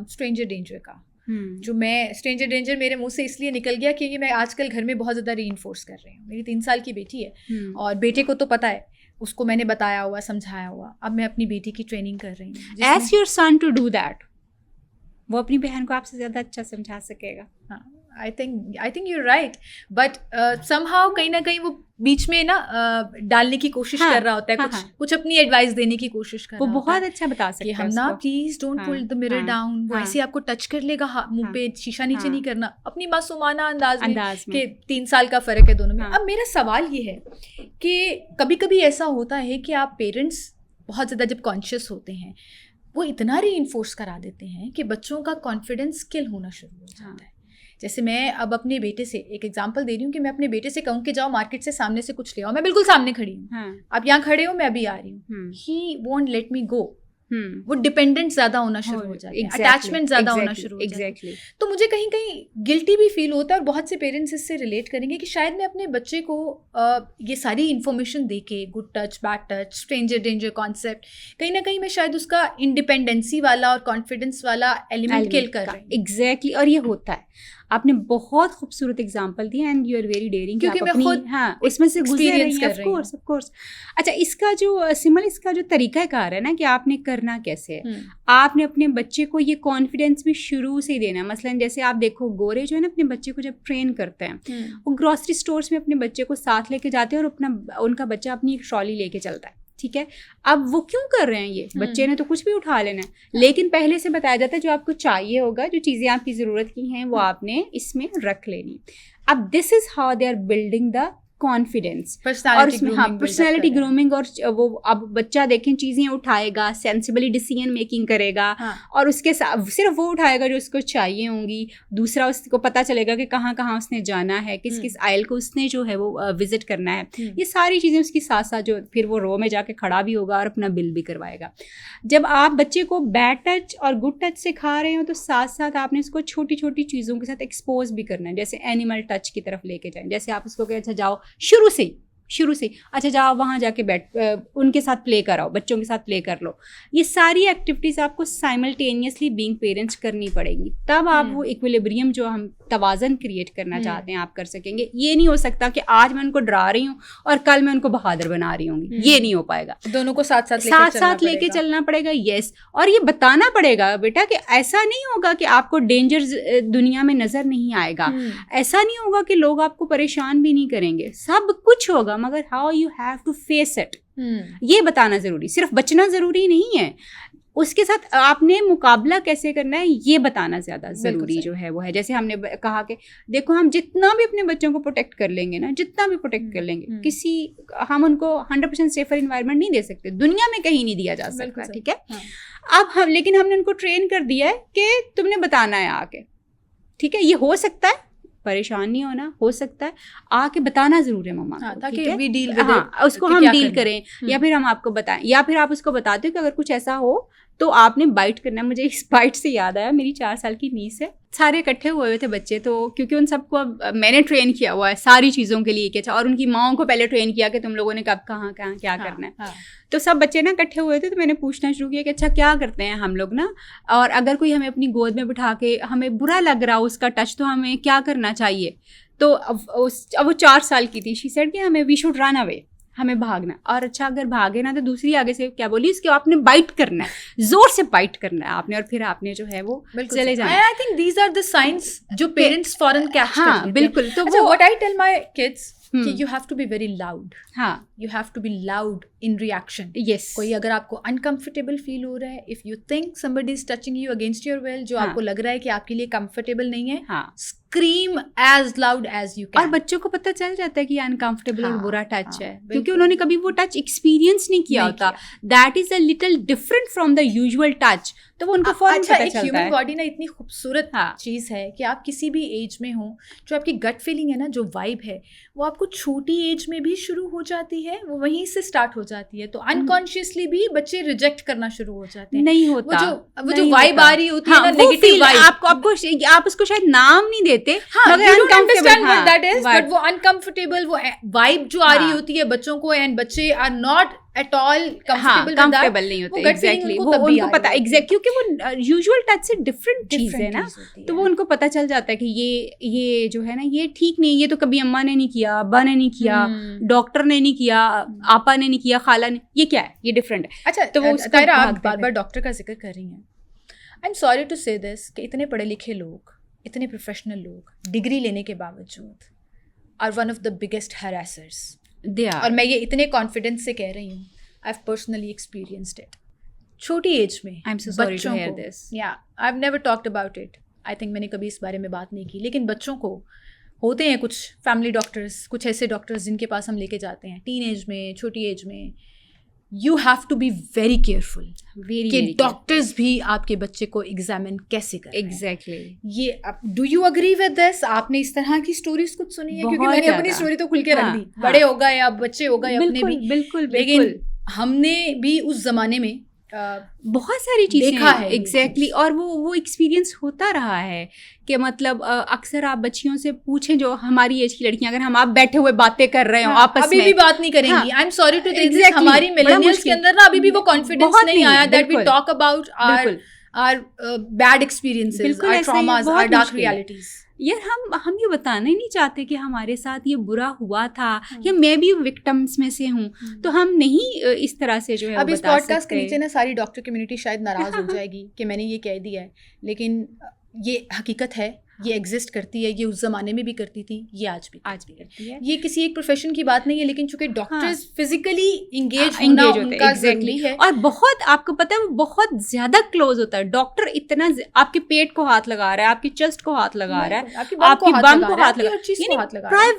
स्ट्रेंजर डेंजर का। जो मैं स्ट्रेंजर डेंजर मेरे मुंह से इसलिए निकल गया क्योंकि मैं आजकल घर में बहुत ज़्यादा रीइंफोर्स कर रही हूँ। मेरी 3 साल की बेटी है और बेटे को तो पता है, उसको मैंने बताया हुआ, समझाया हुआ। अब मैं अपनी बेटी की ट्रेनिंग कर रही हूँ। Ask your son to do that. वो अपनी बहन को आपसे ज़्यादा अच्छा समझा सकेगा। हाँ, I think you're right, but somehow कहीं ना कहीं वो बीच में ना डालने की कोशिश कर रहा होता है, कुछ अपनी एडवाइस देने की कोशिश कर रहा होता है। वो बहुत अच्छा बता सकता है हम ना please don't pull the mirror down, वो ऐसे आपको टच कर लेगा मुंह पे, शीशा नीचे नहीं करना, अपनी मासूमाना अंदाज में कि 3 साल का फर्क है दोनों में। अब मेरा सवाल ये है कि कभी कभी ऐसा होता है कि आप पेरेंट्स बहुत ज़्यादा जब कॉन्शियस होते हैं, वो इतना रीइंफोर्स करा देते हैं कि बच्चों का कॉन्फिडेंस किल होना शुरू हो जाता है। जैसे मैं अब अपने बेटे से एक एग्जांपल दे रही हूँ कि मैं अपने बेटे से कहूँ कि जाओ मार्केट से सामने से कुछ ले आओ, मैं बिल्कुल सामने खड़ी हूँ, आप यहाँ खड़े हो, मैं अभी आ रही हूँ, ही वोंट लेट मी गो। वो डिपेंडेंट ज्यादा होना शुरू हो जाता है, अटैचमेंट ज्यादा होना शुरू हो जाता है। तो मुझे कहीं कहीं गिल्टी भी फील होता है, और बहुत से पेरेंट्स इससे रिलेट करेंगे कि शायद मैं अपने बच्चे को ये सारी इन्फॉर्मेशन देके, good touch, bad touch, stranger danger concept, कहीं ना कहीं मैं शायद उसका इंडिपेंडेंसी वाला और कॉन्फिडेंस वाला एलिमेंट किल कर रही हूँ। एग्जैक्टली, और ये होता है। आपने बहुत खूबसूरत एग्जांपल दिया and you are very daring, क्योंकि मैं खुद इसमें से गुजर रही हूं। Of course. अच्छा, इसका जो सिमल, इसका जो तरीकाकार है ना कि आपने करना कैसे है, आपने अपने बच्चे को ये कॉन्फिडेंस भी शुरू से ही देना। मसलन जैसे आप देखो, गोरे जो है ना अपने बच्चे को जब ट्रेन करते हैं, वो ग्रोसरी स्टोर्स में अपने बच्चे को साथ लेके जाते हैं और उनका बच्चा अपनी एक ट्रॉली लेके चलता है, ठीक है। अब वो क्यों कर रहे हैं ये? बच्चे ने तो कुछ भी उठा लेना है, लेकिन पहले से बताया जाता है जो आपको चाहिए होगा, जो चीज़ें आपकी ज़रूरत की हैं वो आपने इसमें रख लेनी। अब this is how they are building the confidence, और उसमें पर्सनैलिटी ग्रूमिंग। और वो अब बच्चा देखें चीज़ें उठाएगा, सेंसिबली डिसीजन मेकिंग करेगा, और उसके साथ सिर्फ वो उठाएगा जो उसको चाहिए होंगी। दूसरा, उसको पता चलेगा कि कहाँ कहाँ उसने जाना है, किस किस आयल को उसने जो है वो विजिट करना है। ये सारी चीज़ें उसकी साथ साथ जो फिर वो रो में जाके खड़ा भी होगा और अपना बिल भी करवाएगा। जब आप बच्चे को बैड टच और गुड टच सिखा रहे हो, तो साथ साथ आपने उसको छोटी छोटी चीज़ों के साथ एक्सपोज भी करना है। जैसे एनिमल टच की तरफ लेके जाएं, जैसे आप उसको कहें अच्छा जाओ, शुरू से अच्छा जाओ वहाँ जाके उनके साथ प्ले कराओ, बच्चों के साथ प्ले कर लो। ये सारी एक्टिविटीज़ आपको साइमल्टेनियसली बीइंग पेरेंट्स करनी पड़ेगी, तब आप वो इक्विलिब्रियम जो हम तवाज़न क्रिएट करना चाहते हैं आप कर सकेंगे। ये नहीं हो सकता कि आज मैं उनको डरा रही हूँ और कल मैं उनको बहादुर बना रही हूँ, ये नहीं हो पाएगा। दोनों को साथ साथ लेके चलना पड़ेगा। यस, और ये बताना पड़ेगा बेटा कि ऐसा नहीं होगा कि आपको डेंजर दुनिया में नजर नहीं आएगा, ऐसा नहीं होगा कि लोग आपको परेशान भी नहीं करेंगे, सब कुछ होगा, मगर how you have to face it, ये बताना जरूरी। सिर्फ बचना जरूरी नहीं है, उसके साथ आपने मुकाबला कैसे करना है ये बताना ज़्यादा ज़रूरी जो है वो है। जैसे हमने कहा कि देखो, हम जितना भी अपने बच्चों को प्रोटेक्ट कर लेंगे ना, जितना भी प्रोटेक्ट कर लेंगे, हम उनको 100% सेफर इन्वायरमेंट नहीं दे सकते, दुनिया में कहीं नहीं दिया जा सकता, ठीक है। अब लेकिन हमने उनको ट्रेन कर दिया है कि तुमने बताना है आके, ठीक है। ये हो सकता है, परेशान नहीं होना, हो सकता है आके बताना जरूर है मम्मा को, ताकि वी डील विद इट, उसको हम डील करें, या फिर हम आपको बताएं, या फिर आप उसको बताते हो कि अगर कुछ ऐसा हो तो आपने बाइट करना है। मुझे इस बाइट से याद आया, मेरी 4 साल की नीस है, सारे इकट्ठे हुए थे बच्चे, तो क्योंकि उन सबको अब मैंने ट्रेन किया हुआ है सारी चीज़ों के लिए कि अच्छा, और उनकी माओं को पहले ट्रेन किया कि तुम लोगों ने कब कहाँ कहाँ क्या करना है। तो सब बच्चे ना इकट्ठे हुए थे, तो मैंने पूछना शुरू किया कि अच्छा क्या करते हैं हम लोग ना, और अगर कोई हमें अपनी गोद में बिठा के हमें बुरा लग रहा हो उसका टच, तो हमें क्या करना चाहिए। तो अब वो 4 साल की थी, शी सेड कि हमें वी शुड रन अवे, हमें भागना। और अच्छा अगर भागे ना तो दूसरी आगे से क्या बोली, इसके आपने बाइट करना है, जोर से बाइट करना है आपने, और फिर आपने जो है वो चले जाना। I think these are the signs जो पेरेंट्स फॉरन कैच करते हैं। हाँ बिल्कुल। तो वो what I tell my kids कि you have to be very loud, हाँ you have to be loud in reaction. Yes, कोई अगर आपको अनकंफर्टेबल फील हो रहा है, if you think somebody is touching you against your will, जो आपको लग रहा है कि आपके लिए कंफर्टेबल नहीं है, scream as loud as you can. और बच्चों को पता चल जाता है कि अनकंफर्टेबल और बुरा टच है, क्योंकि उन्होंने कभी वो टच एक्सपीरियंस नहीं किया होता। That is a little different from the usual touch, तो वो उनको फौरन पता चलता है। ह्यूमन बॉडी ना इतनी खूबसूरत चीज है कि आप किसी भी एज में हो, जो आपकी गट फीलिंग है ना, जो वाइब है, वो आपको छोटी एज में भी शुरू हो जाती है, वो वहीं से स्टार्ट हो जाती है। तो अनकॉन्शियसली भी बच्चे रिजेक्ट करना शुरू हो जाते हैं। नहीं होता, वो जो वाइब आ रही होती है ना, नेगेटिव वाइब, आप उसको शायद नाम नहीं देते, बट वो अनकंफर्टेबल वो वाइब जो आ रही होती है बच्चों को, एंड बच्चे are not at all comfortable नहीं होते, एग्जैक्टली वो उनको पता एग्जैक्ट, क्योंकि वो यूजुअल टच से डिफरेंट चीज है ना, तो वो उनको पता चल जाता है कि ये जो है ना ये ठीक नहीं, ये तो कभी अम्मा ने नहीं किया, अब्बा ने नहीं किया, डॉक्टर ने नहीं किया, आपा ने नहीं किया, खाला ने, ये क्या है, ये डिफरेंट है। अच्छा, तो वो तायरा आप बार बार डॉक्टर का जिक्र कर रही हैं, आई एम सॉरी टू से दिस कि इतने पढ़े लिखे लोग, इतने प्रोफेशनल लोग डिग्री लेने के बावजूद are one of the biggest harassers. और मैं ये इतने कॉन्फिडेंस से कह रही हूँ, I have personally experienced it. छोटी एज में I am so sorry to hear this, या I have never talked about it, I think मैंने कभी इस बारे में बात नहीं की, लेकिन बच्चों को होते हैं कुछ फैमिली डॉक्टर्स, कुछ ऐसे डॉक्टर्स जिनके पास हम लेके जाते हैं टीन एज में, छोटी एज में। You have to be very careful कि डॉक्टर्स भी आपके बच्चे को एग्जामिन कैसे करें। एग्जैक्टली ये do you agree with this? आपने इस तरह की स्टोरीज कुछ सुनी है? क्योंकि मैंने अपनी स्टोरी तो खुल के रख दी, बड़े हो गए अब, बच्चे हो गए अपने भी, बिल्कुल, लेकिन हमने भी उस जमाने में बहुत सारी चीजें देखा है। एग्जैक्टली और वो एक्सपीरियंस होता रहा है कि मतलब अक्सर आप बच्चियों से पूछें जो हमारी एज की लड़कियां, अगर हम आप बैठे हुए बातें कर रहे हो आपस अभी में, भी बात नहीं करेंगी। I am sorry to tell, हमारी मिलेनियल्स के अंदर ना अभी भी वो कॉन्फिडेंस नहीं आया that we talk about our bad experiences, our traumas, our dark realities. यार हम ये बताना ही नहीं चाहते कि हमारे साथ ये बुरा हुआ था, या मैं भी विक्टिम्स में से हूँ, तो हम नहीं इस तरह से जो है अब इस पॉडकास्ट के नीचे ना सारी डॉक्टर कम्युनिटी शायद नाराज हो जाएगी कि मैंने ये कह दिया है, लेकिन ये हकीकत है, ये एग्जिस्ट करती है, ये उस जमाने में भी करती थी, ये आज भी करती है। ये किसी एक प्रोफेशन की बात नहीं है, लेकिन चूंकि डॉक्टर्स फिजिकली इंगेज होना उनका जरूरी है, और बहुत आपको पता है वो बहुत ज्यादा क्लोज होता है। डॉक्टर इतना आपके पेट को हाथ लगा रहा है, आपकी चेस्ट को हाथ लगा रहा है, आपकी बम को हाथ लगा रहा है,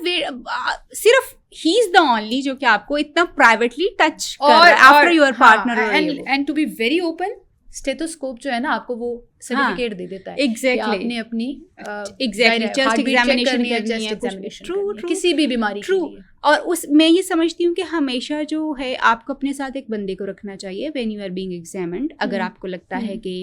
सिर्फ ही इज द ओनली जो कि आपको इतना प्राइवेटली टच कर रहा है after your partner. And to be very open, stethoscope जो है ना आपको वो सर्टिफिकेट दे देता है एग्जैक्टली, आपने अपनी चेस्ट एग्जामिनेशन करनी है, ट्रू किसी भी बीमारी के लिए। और मैं ये समझती हूँ कि हमेशा जो है आपको अपने साथ एक बंदे को रखना चाहिए when you are being examined. अगर आपको लगता है कि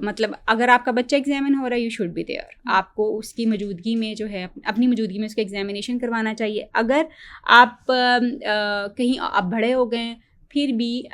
मतलब अगर आपका बच्चा एग्जामिन हो रहा है, यू शुड बी देयर, आपको उसकी मौजूदगी में जो है अपनी मौजूदगी में उसका एग्जामिनेशन करवाना चाहिए। अगर आप कहीं आप बड़े हो गए फिर भी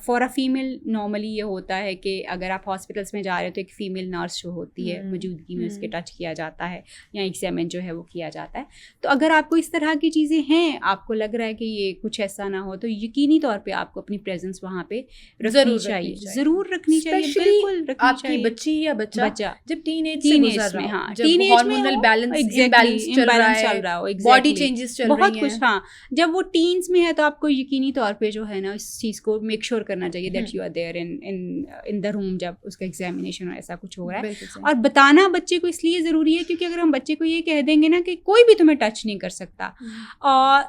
फॉर अ फीमेल नॉर्मली ये होता है कि अगर आप हॉस्पिटल्स में जा रहे हो तो एक फ़ीमेल नर्स जो होती है मौजूदगी में उसके टच किया जाता है या एग्जामिन जो है वो किया जाता है। तो अगर आपको इस तरह की चीज़ें हैं, आपको लग रहा है कि ये कुछ ऐसा ना हो, तो यकीनी तौर पे आपको अपनी प्रेजेंस वहाँ पे रखनी चाहिए, ज़रूर रखनी चाहिए, बिल्कुल रखनी चाहिए। आपकी बच्ची या बच्चा जब टीनेज में, हाँ टीनेज हार्मोनल बैलेंस चल रहा हो, बॉडी चेंजेस चल रही हैं, बहुत कुछ, हाँ जब वो टीन्स में है तो आपको यकीनी तौर पे जो है ना चीज़ को मेक श्योर करना चाहिए that you are there in the room जब उसका एग्जामिनेशन ऐसा कुछ हो रहा है। और बताना बच्चे को इसलिए ज़रूरी है क्योंकि अगर हम बच्चे को ये कह देंगे ना कि कोई भी तुम्हें टच नहीं कर सकता,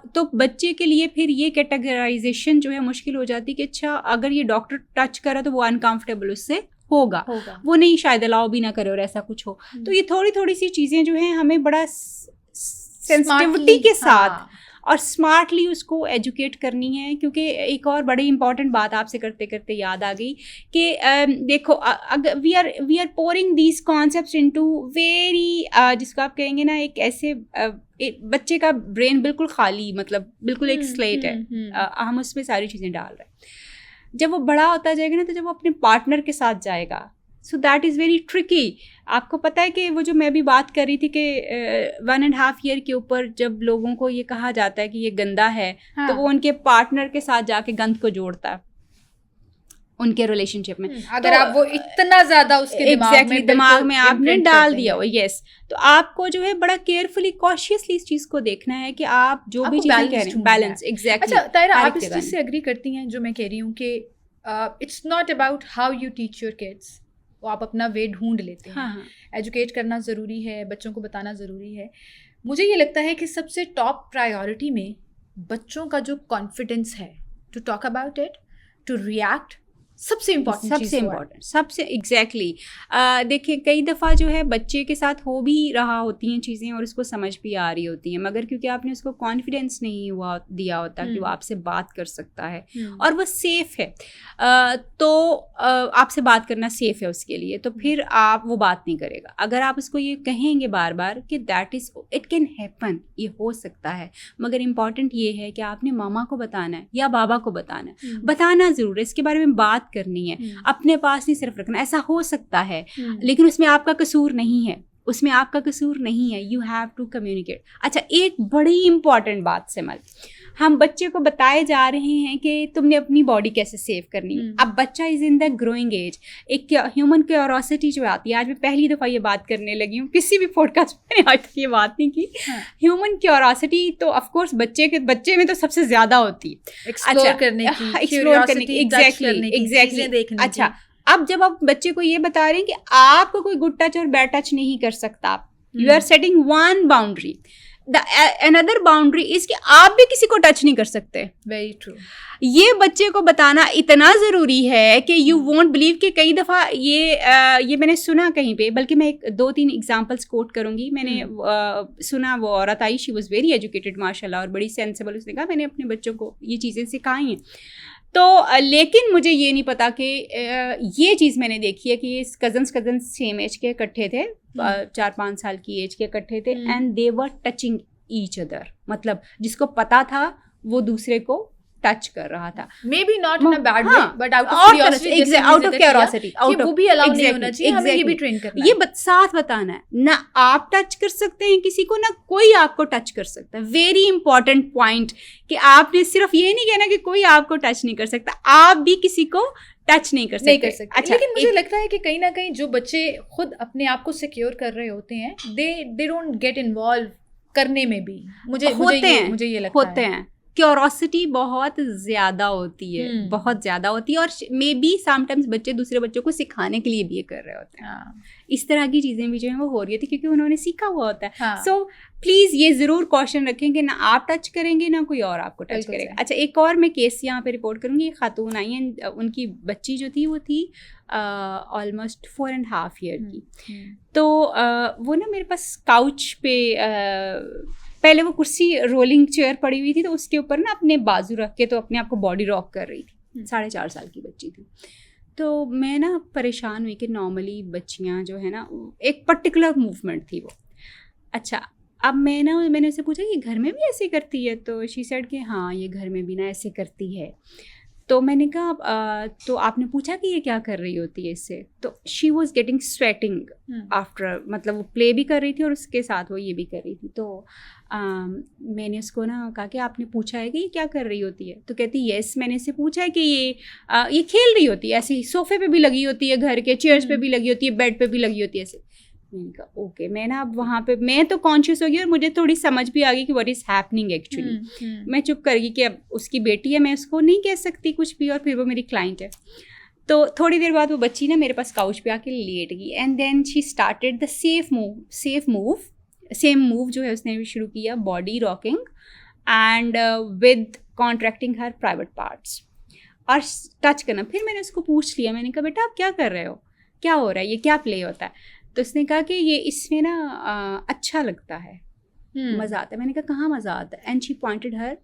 तो बच्चे के लिए फिर ये कैटेगराइजेशन जो है मुश्किल हो जाती है कि अच्छा अगर ये डॉक्टर टच करा तो वो अनकम्फर्टेबल उससे होगा, वो नहीं शायद अलाउ भी ना करे और ऐसा कुछ हो। तो ये थोड़ी सी चीज़ें जो हैं हमें बड़ा सेंसिटिविटी के साथ और स्मार्टली उसको एजुकेट करनी है। क्योंकि एक और बड़ी इंपॉर्टेंट बात आपसे करते करते याद आ गई कि देखो अगर we are pouring these concepts into very जिसको आप कहेंगे ना एक ऐसे बच्चे का ब्रेन बिल्कुल खाली, मतलब बिल्कुल एक स्लेट है, हम उसमें सारी चीज़ें डाल रहे हैं। जब वो बड़ा होता जाएगा ना, तो जब वो अपने पार्टनर के साथ जाएगा, so that is very tricky. आपको पता है कि वो जो मैं अभी बात कर रही थी कि 1.5 ईयर के ऊपर जब लोगों को ये कहा जाता है कि ये गंदा है, हाँ। तो वो उनके पार्टनर के साथ जाके गंद को जोड़ता है उनके रिलेशनशिप में। अगर आप वो इतना ज्यादा उसके दिमाग में आपने डाल दिया हो, यस, तो आपको जो है बड़ा केयरफुली कॉशियसली इस चीज को देखना है कि आप जो भी चीजें कह रहे हैं बैलेंस। एग्जैक्टली। अच्छा तायरा, आप इस चीज से एग्री करती हैं जो मैं कह रही हूँ कि it's not about how you teach your kids, वो आप अपना वे ढूंढ लेते हैं। हाँ। एजुकेट करना ज़रूरी है, बच्चों को बताना ज़रूरी है। मुझे ये लगता है कि सबसे टॉप प्रायोरिटी में बच्चों का जो कॉन्फिडेंस है to talk about it, to react सबसे इम्पोर्टेंट सबसे एग्जैक्टली देखिए कई दफ़ा जो है बच्चे के साथ हो भी रहा होती हैं चीज़ें और उसको समझ भी आ रही होती हैं, मगर क्योंकि आपने उसको कॉन्फिडेंस नहीं दिया होता कि वो आपसे बात कर सकता है और वो सेफ़ है, तो आपसे बात करना सेफ़ है उसके लिए, तो फिर आप वो बात नहीं करेगा। अगर आप उसको ये कहेंगे बार बार कि that is it can happen, ये हो सकता है, मगर इम्पॉर्टेंट ये है कि आपने मामा को बताना है या बाबा को बताना है, बताना ज़रूर है, इसके बारे में बात करनी है, अपने पास नहीं सिर्फ रखना। ऐसा हो सकता है लेकिन उसमें आपका कसूर नहीं है, उसमें आपका कसूर नहीं है, यू हैव टू कम्युनिकेट। अच्छा, एक बड़ी इंपॉर्टेंट बात सिमल, हम बच्चे को बताए जा रहे हैं कि तुमने अपनी बॉडी कैसे सेव करनी है। अब बच्चा is in the growing age, एक ह्यूमन क्यूरोसिटी जो आती है, आज मैं पहली दफ़ा ये बात करने लगी हूँ, किसी भी पॉडकास्ट में मैंने आज तक ये बात नहीं की। ह्यूमन क्यूरोसिटी तो ऑफकोर्स बच्चे में तो सबसे ज़्यादा होती है, एक्सप्लोर करने की, एग्जैक्टली। अच्छा, अब जब आप बच्चे को ये बता रहे हैं कि आपको कोई गुड टच और बैड टच नहीं कर सकता, you are setting one boundary, another boundary is कि आप भी किसी को टच नहीं कर सकते। Very true. ये बच्चे को बताना इतना ज़रूरी है कि यू वोंट बिलीव कि कई दफ़ा ये मैंने सुना कहीं पे, बल्कि मैं 2-3 एग्जांपल्स कोट करूँगी। मैंने सुना, वो औरत आई, शी वॉज़ वेरी एजुकेटेड माशाल्लाह और बड़ी सेंसिबल, उसने कहा मैंने अपने बच्चों को ये चीज़ें सिखाई हैं। तो लेकिन मुझे ये नहीं पता कि ये चीज़ मैंने देखी है कि ये कज़न्स सेम एज के इकट्ठे थे, 4-5 साल की एज के इकट्ठे थे, and they were touching each other, मतलब जिसको पता था वो दूसरे को टच कर रहा था, may be not in a bad way but out of curiosity, वो भी अलाउ नहीं होना चाहिए, हमें ये भी ट्रेन करना है, ये साथ बताना है ना, आप टच कर सकते हैं किसी को, ना कोई आपको टच कर सकता है। वेरी इंपॉर्टेंट पॉइंट कि आपने सिर्फ ये नहीं कहना कि कोई आपको टच नहीं कर सकता, आप भी किसी को टच नहीं कर सकते। अच्छा, लेकिन मुझे लगता है कि कहीं ना कहीं जो बच्चे खुद अपने आप को सिक्योर कर रहे होते हैं, दे डोंट गेट इन्वॉल्व करने में भी, मुझे ये लगता है क्यूरोसिटी बहुत ज़्यादा होती है, बहुत ज़्यादा होती है, और मे बी समटाइम्स बच्चे दूसरे बच्चों को सिखाने के लिए भी ये कर रहे होते हैं। इस तरह की चीज़ें भी जो है वो हो रही होती है क्योंकि उन्होंने सीखा हुआ होता है। सो प्लीज़ ये ज़रूर कॉशन रखें कि ना आप टच करेंगे ना कोई और आपको टच करेगा। अच्छा, एक और मैं केस यहाँ पे रिपोर्ट करूँगी। एक खातून आई हैं, उनकी बच्ची जो थी वो थी ऑलमोस्ट 4.5 ईयर की। तो वो ना मेरे पास काउच पे पहले वो कुर्सी रोलिंग चेयर पड़ी हुई थी, तो उसके ऊपर ना अपने बाजू रख के तो अपने आप को बॉडी रॉक कर रही थी। 4.5 साल की बच्ची थी। तो मैं ना परेशान हुई कि नॉर्मली बच्चियां जो है ना, एक पर्टिकुलर मूवमेंट थी वो। अच्छा, अब मैंने उससे पूछा कि घर में भी ऐसे करती है, तो शी सेड कि हाँ ये घर में भी ना ऐसे करती है। तो मैंने कहा तो आपने पूछा कि ये क्या कर रही होती है इससे? तो she was getting sweating after, मतलब वो प्ले भी कर रही थी और उसके साथ वो ये भी कर रही थी। तो मैंने उसको ना कहा कि आपने पूछा है कि ये क्या कर रही होती है? तो कहती यस, मैंने इससे पूछा है कि ये खेल रही होती है, ऐसे सोफे पे भी लगी होती है, घर के चेयर्स पे भी लगी होती है, बेड पे भी लगी होती है ऐसे। मैंने कहा ओके। मैं ना अब वहाँ पे मैं तो कॉन्शियस हो गई और मुझे थोड़ी समझ भी आ गई कि व्हाट इज़ हैपनिंग एक्चुअली। मैं चुप कर गई कि अब उसकी बेटी है, मैं उसको नहीं कह सकती कुछ भी, और फिर वो मेरी क्लाइंट है। तो थोड़ी देर बाद वो बच्ची ना मेरे पास काउच पे आके लेट गई, and then she started the same move जो है उसने भी शुरू किया, body rocking and with contracting her private parts और टच करना। फिर मैंने उसको पूछ लिया, मैंने कहा बेटा आप क्या कर रहे हो, क्या हो रहा है, ये क्या प्ले होता है? तो उसने कहा कि ये इसमें ना अच्छा लगता है, मज़ा आता है। मैंने कहा कहाँ मज़ा आता है? And she pointed her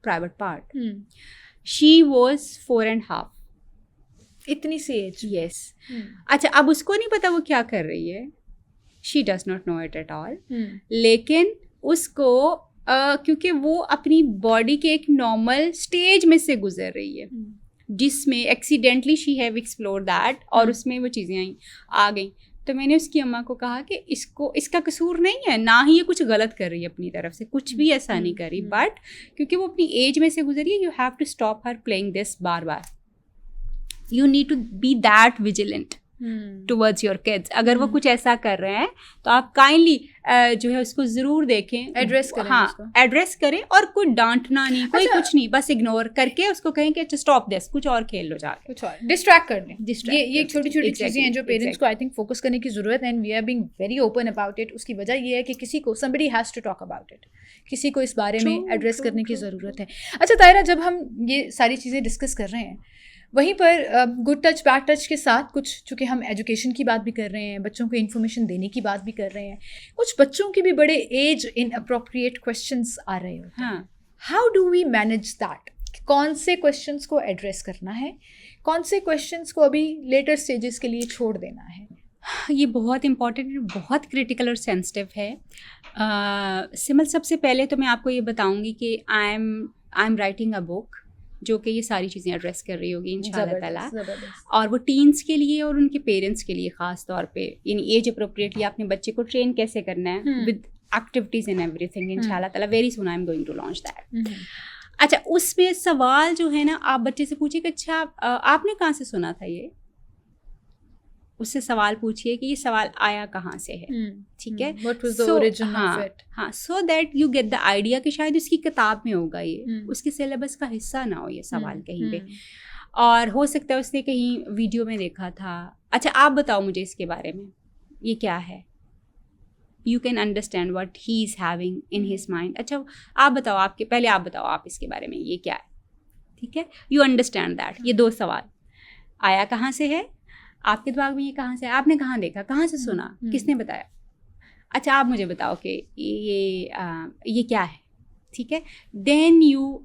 private part. She was 4.5, इतनी सी एज। यस। अच्छा, अब उसको नहीं पता वो क्या कर रही है, she does not know it at all, लेकिन उसको क्योंकि वो अपनी बॉडी के एक नॉर्मल स्टेज में से गुजर रही है जिसमें accidentally she have explore that, और उसमें वो चीज़ें आ गई। तो मैंने उसकी अम्मा को कहा कि इसका कसूर नहीं है, ना ही ये कुछ गलत कर रही है अपनी तरफ से, कुछ भी ऐसा नहीं कर रही, बट क्योंकि वो अपनी एज में से गुजरी है, you have to stop her playing this बार बार। You need to be that vigilant towards your kids. अगर वो कुछ ऐसा कर रहे हैं तो आप काइंडली जो है उसको ज़रूर देखें, एड्रेस करें। हाँ, एड्रेस करें, और कोई डांटना नहीं, कोई कुछ नहीं, बस इग्नोर करके उसको कहें कि अच्छा स्टॉप दिस, कुछ और खेल लो जाके, कुछ और डिस्ट्रैक्ट कर दें। ये छोटी छोटी चीज़ें हैं जो पेरेंट्स को आई थिंक फोकस करने की ज़रूरत है, and we are being very open about it. उसकी वजह ये है कि किसी को somebody has to talk about it, किसी को इस बारे में एड्रेस करने की ज़रूरत है। अच्छा तायरा, जब हम ये सारी चीज़ें डिस्कस कर रहे हैं, वहीं पर गुड टच बैड टच के साथ कुछ, चूँकि हम एजुकेशन की बात भी कर रहे हैं, बच्चों को इन्फॉर्मेशन देने की बात भी कर रहे हैं, कुछ बच्चों के भी बड़े एज इन अप्रोप्रिएट क्वेश्चंस आ रहे होते हैं. How do we manage that? कौन से क्वेश्चंस को एड्रेस करना है, कौन से क्वेश्चंस को अभी लेटर स्टेजेस के लिए छोड़ देना है? ये बहुत इंपॉर्टेंट, बहुत क्रिटिकल और सेंसिटिव है. सिमल, सबसे पहले तो मैं आपको ये बताऊंगी कि I am writing a book जो कि ये सारी चीज़ें एड्रेस कर रही होगी इंशाल्लाह ताला, और वो टीन्स के लिए और उनके पेरेंट्स के लिए ख़ास तौर पे, यानी एज अप्रोप्रिएटली आपने बच्चे को ट्रेन कैसे करना है विद एक्टिविटीज़ एंड एवरीथिंग. इंशाल्लाह ताला very soon I am going to launch that. अच्छा, उसमें सवाल जो है ना, आप बच्चे से पूछिए कि अच्छा आपने कहाँ से सुना था ये, उससे सवाल पूछिए कि ये सवाल आया कहाँ से है. ठीक है, What was the origin of it? हाँ, so that you get the idea कि शायद उसकी किताब में होगा ये, उसके सिलेबस का हिस्सा ना हो ये सवाल कहीं पे, और हो सकता है उसने कहीं वीडियो में देखा था. अच्छा, आप बताओ मुझे इसके बारे में, ये क्या है. You can understand what he is having in his mind. अच्छा, आप बताओ, पहले आप बताओ आप इसके बारे में, ये क्या है. ठीक है, यू अंडरस्टैंड दैट. ये 2 सवाल, आया कहाँ से है, आपके दिमाग में ये कहाँ से है, आपने कहाँ देखा, कहाँ से सुना, किसने बताया. अच्छा, आप मुझे बताओ कि ये क्या है. ठीक है, देन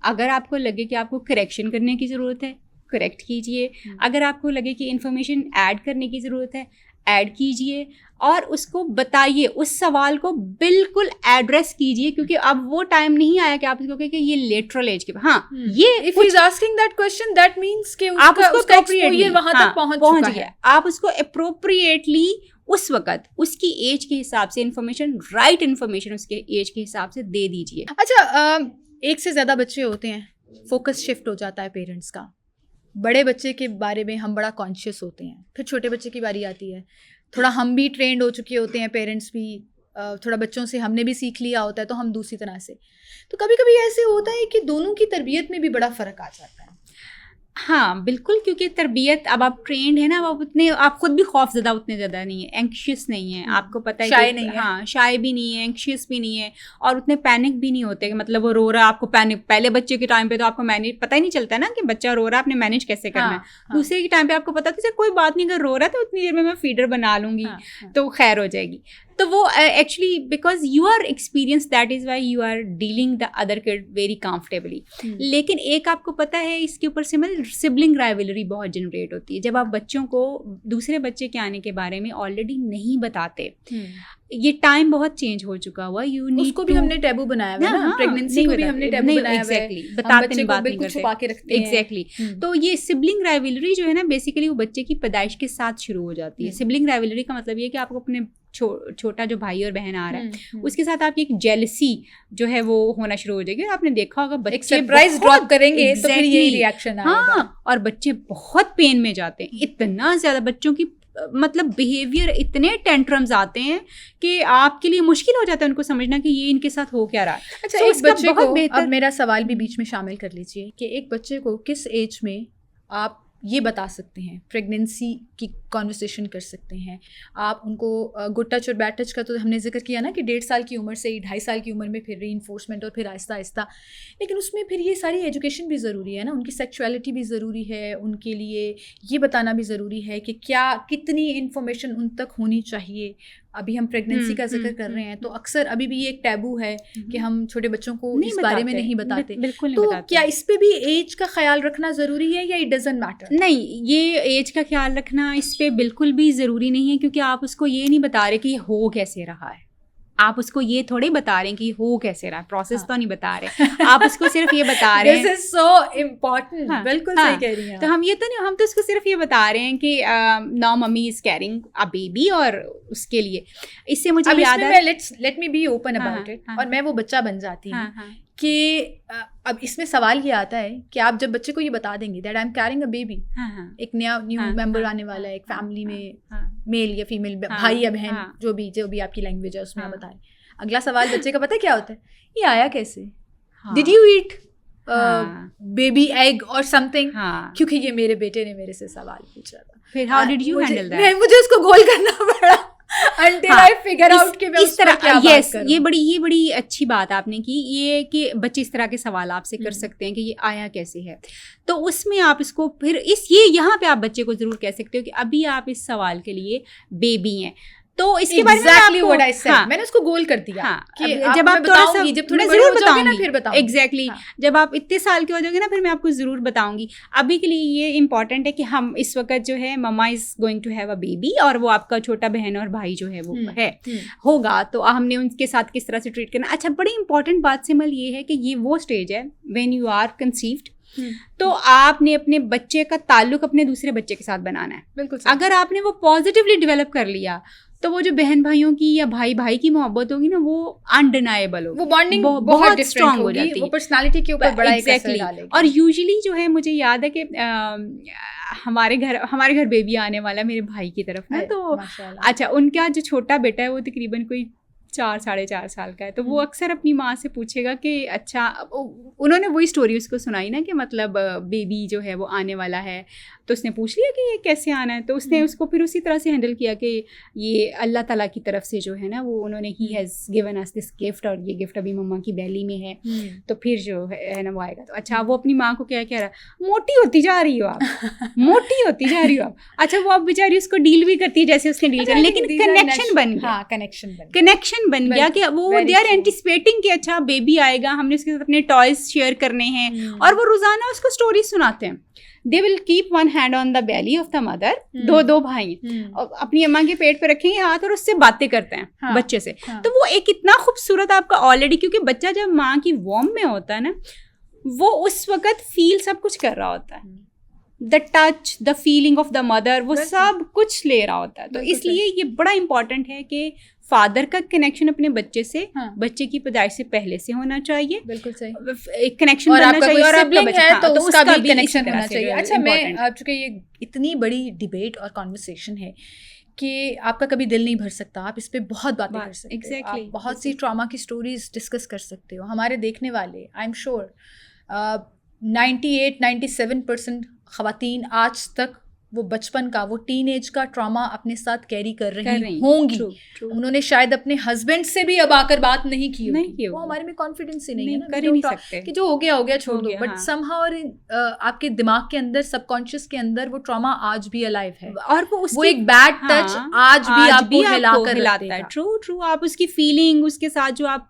अगर आपको लगे कि आपको करेक्शन करने की ज़रूरत है, करेक्ट कीजिए. अगर आपको लगे कि इन्फॉर्मेशन ऐड करने की ज़रूरत है, ऐड कीजिए, और उसको बताइए, उस सवाल को बिल्कुल एड्रेस कीजिए, क्योंकि अब वो टाइम नहीं आया कि आप इसको कहें कि ये लेटरल एज के. हाँ, ये if he is asking that question, that means कि आप उसको अप्रोप्रिएटली वहां तक पहुंच गया. आप उसको अप्रोप्रिएटली उस वक्त उसकी एज के हिसाब से इन्फॉर्मेशन, राइट इन्फॉर्मेशन उसके एज के हिसाब से दे दीजिए. अच्छा, एक से ज़्यादा बच्चे होते हैं, फोकस शिफ्ट हो जाता है पेरेंट्स का. बड़े बच्चे के बारे में हम बड़ा कॉन्शियस होते हैं, फिर छोटे बच्चे की बारी आती है, थोड़ा हम भी ट्रेंड हो चुके होते हैं, पेरेंट्स भी थोड़ा बच्चों से हमने भी सीख लिया होता है, तो हम दूसरी तरह से. तो कभी कभी ऐसे होता है कि दोनों की तरबियत में भी बड़ा फ़र्क आ जाता है. हाँ बिल्कुल, क्योंकि तरबियत, अब आप ट्रेंड है ना, अब आप खुद भी खौफज़दा उतने ज़्यादा नहीं है, एंक्शियस नहीं है, आपको पता है, शाय नहीं है. हाँ, शाय भी नहीं है, एंक्शियस भी नहीं है, और उतने पैनिक भी नहीं होते कि मतलब वो रो रहा है, आपको पैनिक. पहले बच्चे के टाइम पे तो आपको मैनेज पता ही नहीं चलता ना कि बच्चा रो रहा है, आपने मैनेज कैसे करना है. दूसरे के टाइम पे आपको पता था कोई बात नहीं, अगर रो रहा है तो उतनी देर में मैं फीडर बना लूँगी तो खैर हो जाएगी. तो वो actually because you are experience, that is why you are dealing the other kid very comfortably. लेकिन एक आपको पता है, इसके ऊपर सिबलिंग राइवलरी बहुत जनरेट होती है जब आप बच्चों को दूसरे बच्चे के आने के बारे में ऑलरेडी नहीं बताते. ये टाइम बहुत चेंज हो चुका हुआ. यू नीड, उसको भी हमने टैबू बनाया हुआ है ना, प्रेगनेंसी को भी हमने टैबू बनाया हुआ है, बताते नहीं, बात नहीं करते, छुपा के रखते हैं. एग्जैक्टली. तो ये सिबलिंग राइवलरी जो है ना, बेसिकली वो बच्चे की पैदाइश के साथ शुरू हो जाती है. सिबलिंग राइवलरी का मतलब ये है कि आपको अपने छोटा जो भाई और बहन आ रहा है उसके साथ आपकी एक जेलसी जो है वो होना शुरू हो जाएगी. और आपने देखा होगा बच्चे सरप्राइज ड्रॉप करेंगे तो फिर यही रिएक्शन आएगा. हाँ, और बच्चे बहुत पेन में जाते हैं, इतना ज़्यादा बच्चों की मतलब बिहेवियर, इतने टेंट्रम्स आते हैं कि आपके लिए मुश्किल हो जाता है उनको समझना कि ये इनके साथ हो क्या रहा है. अच्छा, एक बच्चे को, अब मेरा सवाल भी बीच में शामिल कर लीजिए कि एक बच्चे को किस एज में आप ये बता सकते हैं, प्रेगनेंसी की कॉन्वर्सेशन कर सकते हैं आप उनको. गुड टच और बैड टच का तो हमने जिक्र किया ना कि 1.5 साल की उम्र से ही 2.5 साल की उम्र में फिर रीइंफोर्समेंट और फिर आहिस्ता आहिस्ता. लेकिन उसमें फिर ये सारी एजुकेशन भी ज़रूरी है ना, उनकी सेक्सुअलिटी भी ज़रूरी है, उनके लिए ये बताना भी ज़रूरी है कि क्या कितनी इन्फॉर्मेशन उन तक होनी चाहिए. अभी हम प्रेगनेंसी का जिक्र कर रहे हैं तो अक्सर अभी भी एक टैबू है कि हम छोटे बच्चों को इस बारे में नहीं बताते. बिल्कुल तो नहीं बताते. क्या इस पे भी एज का ख्याल रखना ज़रूरी है या इट डजंट मैटर? नहीं, ये एज का ख्याल रखना इस पे बिल्कुल भी ज़रूरी नहीं है, क्योंकि आप उसको ये नहीं बता रहे कि ये हो कैसे रहा है. आप उसको ये थोड़े बता रहे हैं कि हो कैसे रहा है, प्रोसेस तो नहीं बता रहे. आप उसको सिर्फ ये बता रहे हैं. This is so important. बिल्कुल सही कह रही हैं. तो हम ये तो नहीं, हम तो उसको सिर्फ ये बता रहे हैं कि now mummy is carrying a baby, और उसके लिए इससे मुझे याद है, let me be open about it, और मैं वो बच्चा बन जाती हूँ कि अब इसमें सवाल ये आता है कि आप जब बच्चे को ये बता देंगे that I am carrying a baby, एक न्यू मेंबर आने वाला है एक फैमिली में, मेल या फीमेल, भाई या बहन, जो भी आपकी लैंग्वेज है उसमें आप बताएं. अगला सवाल बच्चे का पता है क्या होता है? ये आया कैसे? Did you eat baby egg और समथिंग? क्योंकि ये मेरे बेटे ने मेरे से सवाल पूछा था. फिर how did you handle that? मुझे उसको गोल करना पड़ा. until I figure out कि मैं इस उस पर तरह क्या बात यस करूं। ये बड़ी अच्छी बात आपने की, ये कि बच्चे इस तरह के सवाल आपसे कर सकते हैं कि ये आया कैसे है। तो उसमें आप इसको फिर ये यहाँ पे आप बच्चे को जरूर कह सकते हो कि अभी आप इस सवाल के लिए बेबी हैं, तो इसके बारे में Exactly what I आपको said. मैंने उसको गोल कर दिया कि जब आप थोड़ा सा जब थोड़े मैं बड़े जरूर हो जाओगे ना बताऊंगी, फिर बताऊंगी। एग्जैक्टली जब आप इतने साल के हो जाओगे ना फिर मैं आपको जरूर बताऊंगी। अभी के लिए ये इंपॉर्टेंट है कि हम इस वक्त जो है mamma is going to have a baby, और वो आपका छोटा बहन और भाई जो है वो है होगा, तो हमने उनके साथ किस तरह से ट्रीट करना। अच्छा, बड़ी इंपॉर्टेंट बात सिमल ये है कि ये वो स्टेज है व्हेन यू आर कंसीव्ड, तो आपने अपने बच्चे का ताल्लुक अपने दूसरे बच्चे के साथ बनाना है। बिल्कुल। अगर आपने वो पॉजिटिवली डेवलप कर लिया तो वो जो बहन भाइयों की या भाई भाई की मोहब्बत होगी ना, वो अनडिनाएबल होगी, वो बॉन्डिंग बहुत स्ट्रांग हो जाती है, वो पर्सनालिटी के ऊपर बड़ा एक असर डालेगी। और यूजुअली जो है मुझे याद है कि हमारे घर बेबी आने वाला है मेरे भाई की तरफ ना, तो अच्छा उनका जो छोटा बेटा है वो तकरीबन कोई 4-4.5 साल का है, तो वो अक्सर अपनी माँ से पूछेगा कि अच्छा, उन्होंने वही स्टोरी उसको सुनाई ना कि मतलब बेबी जो है वो आने वाला है, तो उसने पूछ लिया कि ये कैसे आना है, तो उसने उसको फिर उसी तरह से हैंडल किया कि ये अल्लाह ताला की तरफ से जो है ना वो उन्होंने he has given us this gift, और ये गिफ्ट अभी मम्मा की बैली में है, तो फिर जो है ना वो आएगा। तो अच्छा, वो अपनी माँ को क्या कह रहा, मोटी होती जा रही हो आप, मोटी होती जा रही हो आप। अच्छा, वो अब बेचारी उसको डील भी करती है जैसे उसने डील कर, लेकिन कनेक्शन बन गया, कनेक्शन बन गया कि वो दे आर एंटिसिपेटिंग कि अच्छा बेबी आएगा, हमने उसके साथ अपने टॉयज शेयर करने हैं, और वो रोजाना उसको स्टोरी सुनाते हैं। They will keep one hand on the belly of the mother, दो भाई अपनी अम्मा के पेट पे रखेंगे हाथ और उससे बातें करते हैं बच्चे से। तो वो एक इतना खूबसूरत आपका ऑलरेडी, क्योंकि बच्चा जब माँ की वॉर्म में होता है ना, वो उस वक्त फील सब कुछ कर रहा होता है, the touch, the feeling of the mother, वो सब कुछ ले रहा होता है। तो इसलिए ये बड़ा इंपॉर्टेंट है कि फादर का कनेक्शन अपने बच्चे से बच्चे की पैदाइश से पहले से होना चाहिए। बिल्कुल सही, एक कनेक्शन बनना चाहिए, और आपका बच्चा है तो उसका भी कनेक्शन होना चाहिए। अच्छा, मैं चूंकि ये इतनी बड़ी डिबेट और कॉन्वर्सेशन है कि आपका कभी दिल नहीं भर सकता, आप इस पे बहुत बातें कर सकते हो, आप बहुत सी ट्रॉमा की स्टोरीज डिस्कस कर सकते हो। हमारे देखने वाले आई एम श्योर 98-97% ख़वातीन आज तक वो बचपन का, वो टीनेज का ट्रॉमा अपने साथ कैरी कर रही होंगी। उन्होंने शायद अपने हस्बैंड से भी अब आकर बात नहीं की होगी, वो हमारे में कॉन्फिडेंस ही नहीं है ना, कर ही नहीं सकते कि जो हो गया छोड़ दो, बट समहाउ आपके दिमाग के अंदर, सबकॉन्शियस के अंदर वो ट्रॉमा आज भी अलाइव है, और वो एक बैड टच आज भी आपको हिलाता है। ट्रू, आप उसकी फीलिंग, उसके साथ जो आप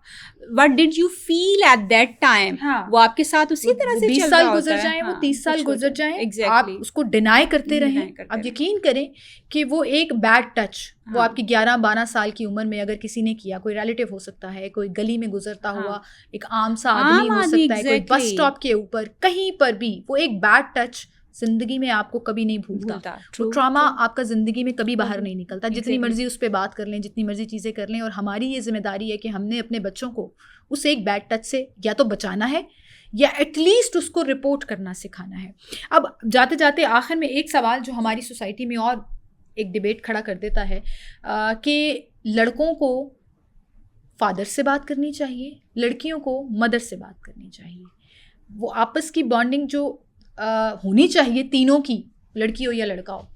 what did you feel at that time, वो आपके साथ उसी तरह से 20 साल गुजर जाए, वो 30 साल गुजर जाए, आप उसको डिनाई करते रहें। आप यकीन करें कि वो एक बैड टच, वो आपकी 11-12 साल की उम्र में अगर किसी ने किया, कोई रिलेटिव हो सकता है, कोई गली में गुजरता हुआ एक आम सा आदमी हो सकता है, कोई बस स्टॉप के ऊपर, कहीं पर भी, वो एक बैड टच जिंदगी में आपको कभी नहीं भूलता। ट्रॉमा आपका जिंदगी में कभी बाहर नहीं निकलता, जितनी मर्जी उस पर बात कर लें, जितनी मर्जी चीज़ें कर लें, और हमारी ये जिम्मेदारी है कि हमने अपने बच्चों को उस एक बैड टच से या तो बचाना है या एटलीस्ट उसको रिपोर्ट करना सिखाना है। अब जाते जाते आखिर में एक सवाल जो हमारी सोसाइटी में और एक डिबेट खड़ा कर देता है कि लड़कों को फादर से बात करनी चाहिए, लड़कियों को मदर से बात करनी चाहिए। वो आपस की बॉन्डिंग जो होनी चाहिए तीनों की, लड़की हो या लड़का हो,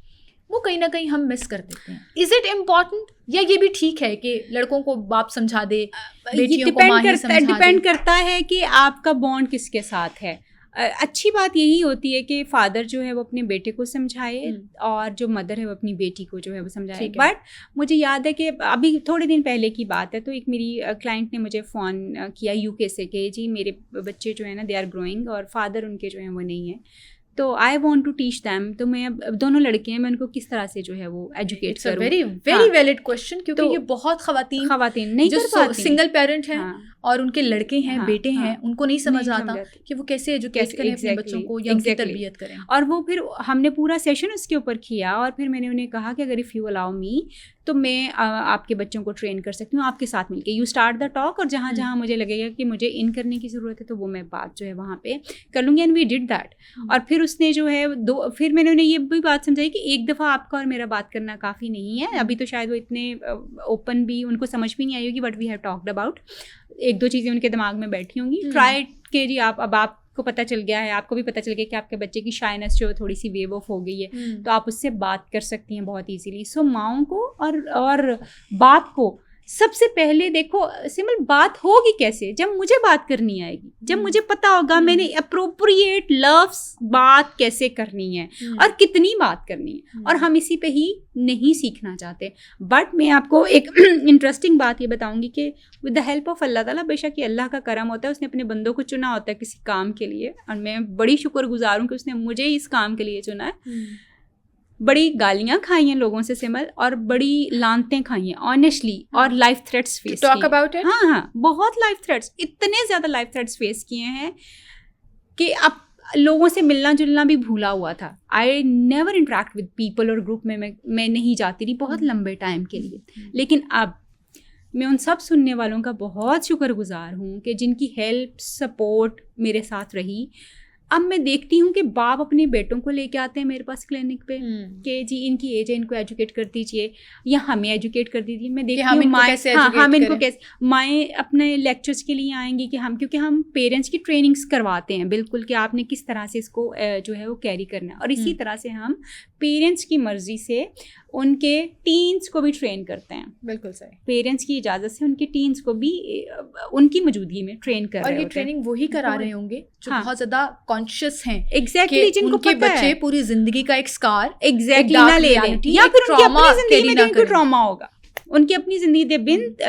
वो कहीं ना कहीं हम मिस कर देते हैं। इज इट इम्पॉर्टेंट, या ये भी ठीक है कि लड़कों को बाप समझा दे, बेटियों को माँ ही समझा दे? डिपेंड करता है कि आपका बॉन्ड किसके साथ है। अच्छी बात यही होती है कि फादर जो है वो अपने बेटे को समझाए, और जो मदर है वो अपनी बेटी को जो है वो समझाए। बट मुझे याद है कि अभी थोड़े दिन पहले की बात है, तो एक मेरी क्लाइंट ने मुझे फ़ोन किया यूके से कि जी मेरे बच्चे जो है ना दे आर ग्रोइंग, और फादर उनके जो है वो नहीं है, तो I want to teach them. तो मैं अब दोनों लड़के हैं, मैं उनको किस तरह से जो है वो एजुकेट करूँ। वेरी वैलिड क्वेश्चन, क्योंकि ये बहुत खवातीन नहीं जो सिंगल पेरेंट हैं और उनके लड़के हैं, बेटे हैं, उनको नहीं समझ आता कि वो कैसे एजुकेट करें अपने बच्चों को या उनकी तरबियत करें। और वो फिर हमने पूरा सेशन उसके ऊपर किया, और फिर मैंने उन्हें कहा कि अगर इफ़ यू अलाउ मी तो मैं आपके बच्चों को ट्रेन कर सकती हूँ आपके साथ मिलके। यू स्टार्ट द टॉक, और जहाँ जहाँ मुझे लगेगा कि मुझे इन करने की ज़रूरत है तो वो मैं बात जो है वहाँ पे कर लूँगी। And we did that. और फिर उसने जो है फिर मैंने उन्हें ये भी बात समझाई कि एक दफ़ा आपका और मेरा बात करना काफ़ी नहीं है, अभी तो शायद वो इतने ओपन भी, उनको समझ भी नहीं आई होगी, but we have talked about, एक दो चीज़ें उनके दिमाग में बैठी होंगी। ट्राई के जी आप अब आप को पता चल गया है, आपको भी पता चल गया कि आपके बच्चे की शाइनेस जो थोड़ी सी वेव ऑफ हो गई है, तो आप उससे बात कर सकती हैं बहुत इजीली। सो माओं को और बाप को सबसे पहले देखो सिमल, बात होगी कैसे? जब मुझे बात करनी आएगी, जब मुझे पता होगा मैंने अप्रोप्रिएट लव्स बात कैसे करनी है और कितनी बात करनी है, और हम इसी पे ही नहीं सीखना चाहते। बट मैं आपको एक इंटरेस्टिंग बात ये बताऊंगी कि विद द हेल्प ऑफ अल्लाह ताला, बेशक ये अल्लाह का करम होता है, उसने अपने बंदों को चुना होता है किसी काम के लिए, और मैं बड़ी शुक्रगुजार हूँ कि उसने मुझे इस काम के लिए चुना है। बड़ी गालियां खाई हैं लोगों से सिमल, और बड़ी लानतें खाई हैं ऑनेस्टली, और लाइफ थ्रेट्स फेस किए। Talk about it. हाँ, बहुत लाइफ थ्रेट्स, इतने ज़्यादा लाइफ थ्रेट्स फेस किए हैं कि अब लोगों से मिलना जुलना भी भूला हुआ था। I never interact with people, और ग्रुप में मैं नहीं जाती रही बहुत लंबे टाइम के लिए। लेकिन अब मैं उन सब सुनने वालों का बहुत शुक्रगुजार हूँ कि जिनकी हेल्प सपोर्ट मेरे साथ रही। अब मैं देखती हूँ कि बाप अपने बेटों को लेके आते हैं मेरे पास क्लिनिक पे कि जी इनकी एज है, इनको एजुकेट कर दीजिए, या हमें एजुकेट कर दीजिए। मैं देखती हूँ हम इनको कैसे, माएँ अपने लेक्चर्स के लिए आएंगी कि हम, क्योंकि हम पेरेंट्स की ट्रेनिंग्स करवाते हैं बिल्कुल कि आपने किस तरह से इसको जो है वो कैरी करना है, और इसी तरह से हम पेरेंट्स की मर्जी से उनके टीन्स को भी ट्रेन करते हैं। बिल्कुल सही, पेरेंट्स की इजाज़त से उनके टीन्स को भी उनकी मौजूदगी में ट्रेन कर रहे हैं। और ये ट्रेनिंग वही करा रहे होंगे जो बहुत ज़्यादा कॉन्शियस हैं, एग्जैक्टली, जिनको उनके बच्चे पूरी जिंदगी का एक स्कार एग्जैक्टली ना ले लें, या फिर उनकी अपनी जिंदगी में कोई ट्रॉमा होगा, उनकी अपनी जिंदगी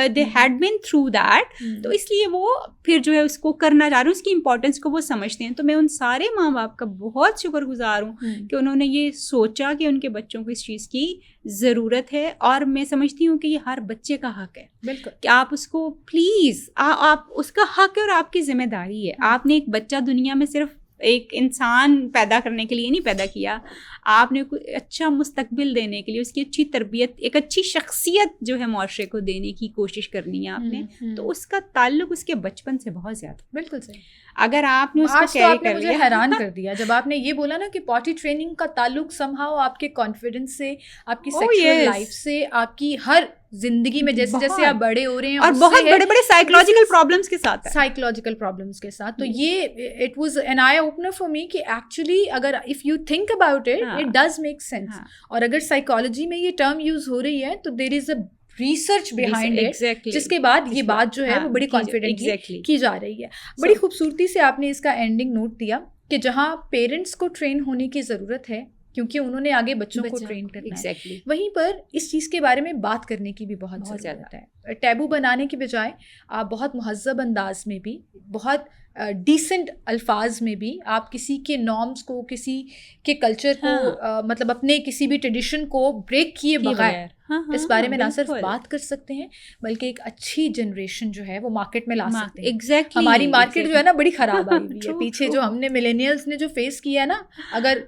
they had been through that, तो इसलिए वो फिर जो है उसको करना चाह रहे हैं, उसकी इंपॉर्टेंस को वो समझते हैं। तो मैं उन सारे माँ बाप का बहुत शुक्रगुजार हूँ कि उन्होंने ये सोचा कि उनके बच्चों को इस चीज़ की ज़रूरत है, और मैं समझती हूँ कि ये हर बच्चे का हक है। बिल्कुल, कि आप उसको प्लीज़ आप उसका हक है और आपकी जिम्मेदारी है। आपने एक बच्चा दुनिया में सिर्फ एक इंसान पैदा करने के लिए नहीं पैदा किया, आपने कोई अच्छा मुस्तकबिल देने के लिए, उसकी अच्छी तरबियत, एक अच्छी शख्सियत जो है मुआशरे को देने की कोशिश करनी है आपने। तो उसका ताल्लुक उसके बचपन से बहुत ज़्यादा। बिल्कुल सही। अगर आपने उसको आज तो कैरी आपने कर मुझे लिया हैरान कर दिया जब आपने ये बोला ना कि पॉटी ट्रेनिंग का ताल्लुक समहाउ आपके कॉन्फिडेंस से, आपकी सेक्सुअल लाइफ से, आपकी हर जिंदगी में जैसे जैसे आप बड़े हो रहे हैं, और बहुत बड़े बड़े साइकोलॉजिकल प्रॉब्लम्स के साथ, साइकोलॉजिकल प्रॉब्लम्स के साथ। तो ये it was an eye opener for me कि एक्चुअली अगर if you think about it, it does make sense. और अगर साइकोलॉजी में ये टर्म यूज हो रही है तो there is a research behind it, जिसके बाद ये बात जो है वो बड़ी कॉन्फिडेंटली की जा रही है। बड़ी खूबसूरती से आपने इसका एंडिंग नोट दिया कि जहाँ पेरेंट्स को ट्रेन होने की ज़रूरत है क्योंकि उन्होंने आगे बच्चों को ट्रेन करना है, वहीं पर इस चीज़ के बारे में बात करने की भी बहुत ज़रूरत है। टैबू बनाने के बजाय आप बहुत मुहज़्ज़ब अंदाज में भी, बहुत डिसेंट अल्फाज में भी आप किसी के नॉर्म्स को, किसी के कल्चर को, मतलब अपने किसी भी ट्रेडिशन को ब्रेक किए बगैर इस बारे में ना सिर्फ बात कर सकते हैं बल्कि एक अच्छी जनरेशन जो है वो मार्केट में ला सकते हैं। एग्जैक्टली, हमारी मार्केट जो है ना बड़ी खराब आई हुई है पीछे, जो हमने मिलेनियल्स ने जो फेस किया है ना, अगर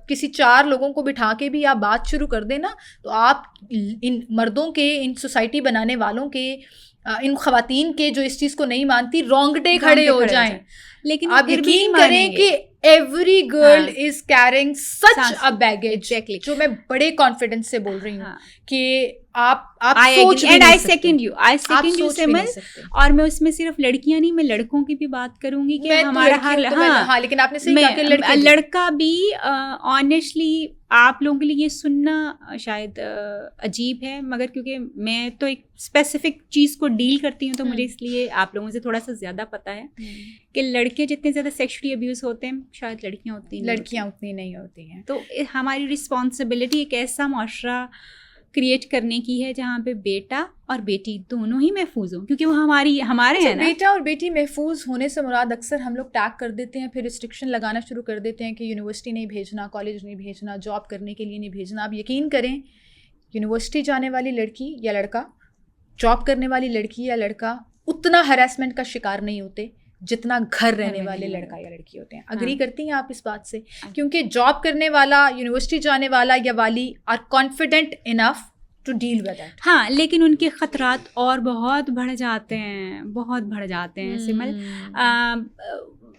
किसी 4 लोगों को बिठा के भी आप बात शुरू कर देना तो आप इन मर्दों के, इन सोसाइटी बनाने वालों के, इन खवातीन के जो इस चीज़ को नहीं मानती, रोंगटे खड़े हो जाएं। लेकिन आप यकीन करें कि every girl is carrying such a baggage, जो मैं बड़े कॉन्फिडेंस से बोल रही हूँ कि आप सोच भी नहीं सकते। I second you सिमल, और मैं उसमें सिर्फ लड़कियां नहीं, मैं लड़कों की भी बात करूंगी कि हमारा हाँ, लेकिन आपने सही कहा कि लड़का भी ऑनेस्टली आप लोगों के लिए ये सुनना शायद अजीब है, मगर क्योंकि मैं तो एक स्पेसिफिक चीज़ को डील करती हूँ तो मुझे इसलिए आप लोगों से थोड़ा सा ज़्यादा पता है कि लड़के जितने ज़्यादा सेक्सुअली अब्यूज़ होते हैं शायद लड़कियाँ उतनी नहीं होती हैं। तो हमारी रिस्पॉन्सिबिलिटी एक ऐसा मुआशरा क्रिएट करने की है जहाँ पे बेटा और बेटी दोनों ही महफूज हों, क्योंकि वो हमारे हैं ना। बेटा और बेटी महफूज होने से मुराद अक्सर हम लोग टैग कर देते हैं, फिर रिस्ट्रिक्शन लगाना शुरू कर देते हैं कि यूनिवर्सिटी नहीं भेजना, कॉलेज नहीं भेजना, जॉब करने के लिए नहीं भेजना। आप यकीन करें, यूनिवर्सिटी जाने वाली लड़की या लड़का, जॉब करने वाली लड़की या लड़का उतना हरासमेंट का शिकार नहीं होते जितना घर रहने वाले लड़का या लड़की होते हैं। अग्री करती हैं आप इस बात से? क्योंकि जॉब करने वाला, यूनिवर्सिटी जाने वाला या वाली are confident enough to deal with that. हाँ, लेकिन उनके खतरात और बहुत बढ़ जाते हैं सिमल।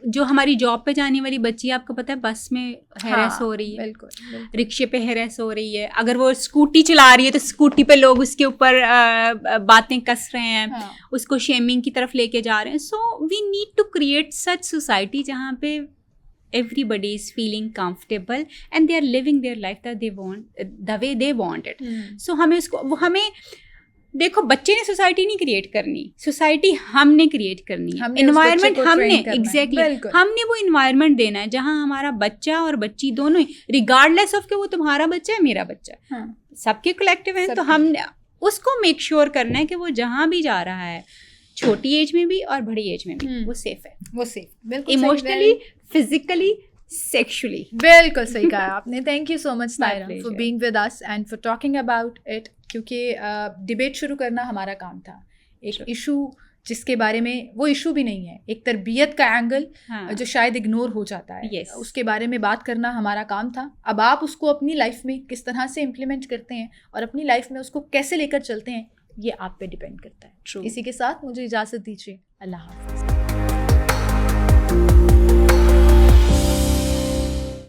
जो हमारी जॉब पे जाने वाली बच्ची, आपको पता है बस में हैरेस हो रही है, बिल्कुल, रिक्शे पे हैरेस हो रही है, अगर वो स्कूटी चला रही है तो स्कूटी पे लोग उसके ऊपर बातें कस रहे हैं, उसको शेमिंग की तरफ लेके जा रहे हैं. So we need to create such society जहाँ पे everybody is feeling comfortable and they are living their life that they want, the way they want it. So हमें देखो, बच्चे ने सोसाइटी नहीं क्रिएट करनी, सोसाइटी हमने क्रिएट करनी है. इन्वायरमेंट हमने एग्जैक्टली हमने वो इन्वायरमेंट देना है जहाँ हमारा बच्चा और बच्ची दोनों ही, रिगार्डलेस ऑफ के वो तुम्हारा बच्चा है मेरा बच्चा है, सबके कलेक्टिव है, तो हमने उसको मेक श्योर करना है कि वो जहाँ भी जा रहा है, छोटी एज में भी और बड़ी एज में भी, वो सेफ है, वो सेफ, बिल्कुल इमोशनली, फिजिकली, सेक्सुअली. बिल्कुल सही कहा आपने. Thank you so much तायरा for being with us and for talking about it, क्योंकि डिबेट शुरू करना हमारा काम था. एक इशू जिसके बारे में, वो इशू भी नहीं है, एक तरबियत का एंगल जो शायद इग्नोर हो जाता है, उसके बारे में बात करना हमारा काम था. अब आप उसको अपनी लाइफ में किस तरह से इम्प्लीमेंट करते हैं और अपनी लाइफ में उसको कैसे लेकर चलते हैं, ये आप पे डिपेंड करता है. इसी के साथ मुझे इजाज़त दीजिए. अल्लाह हाफ़िज़.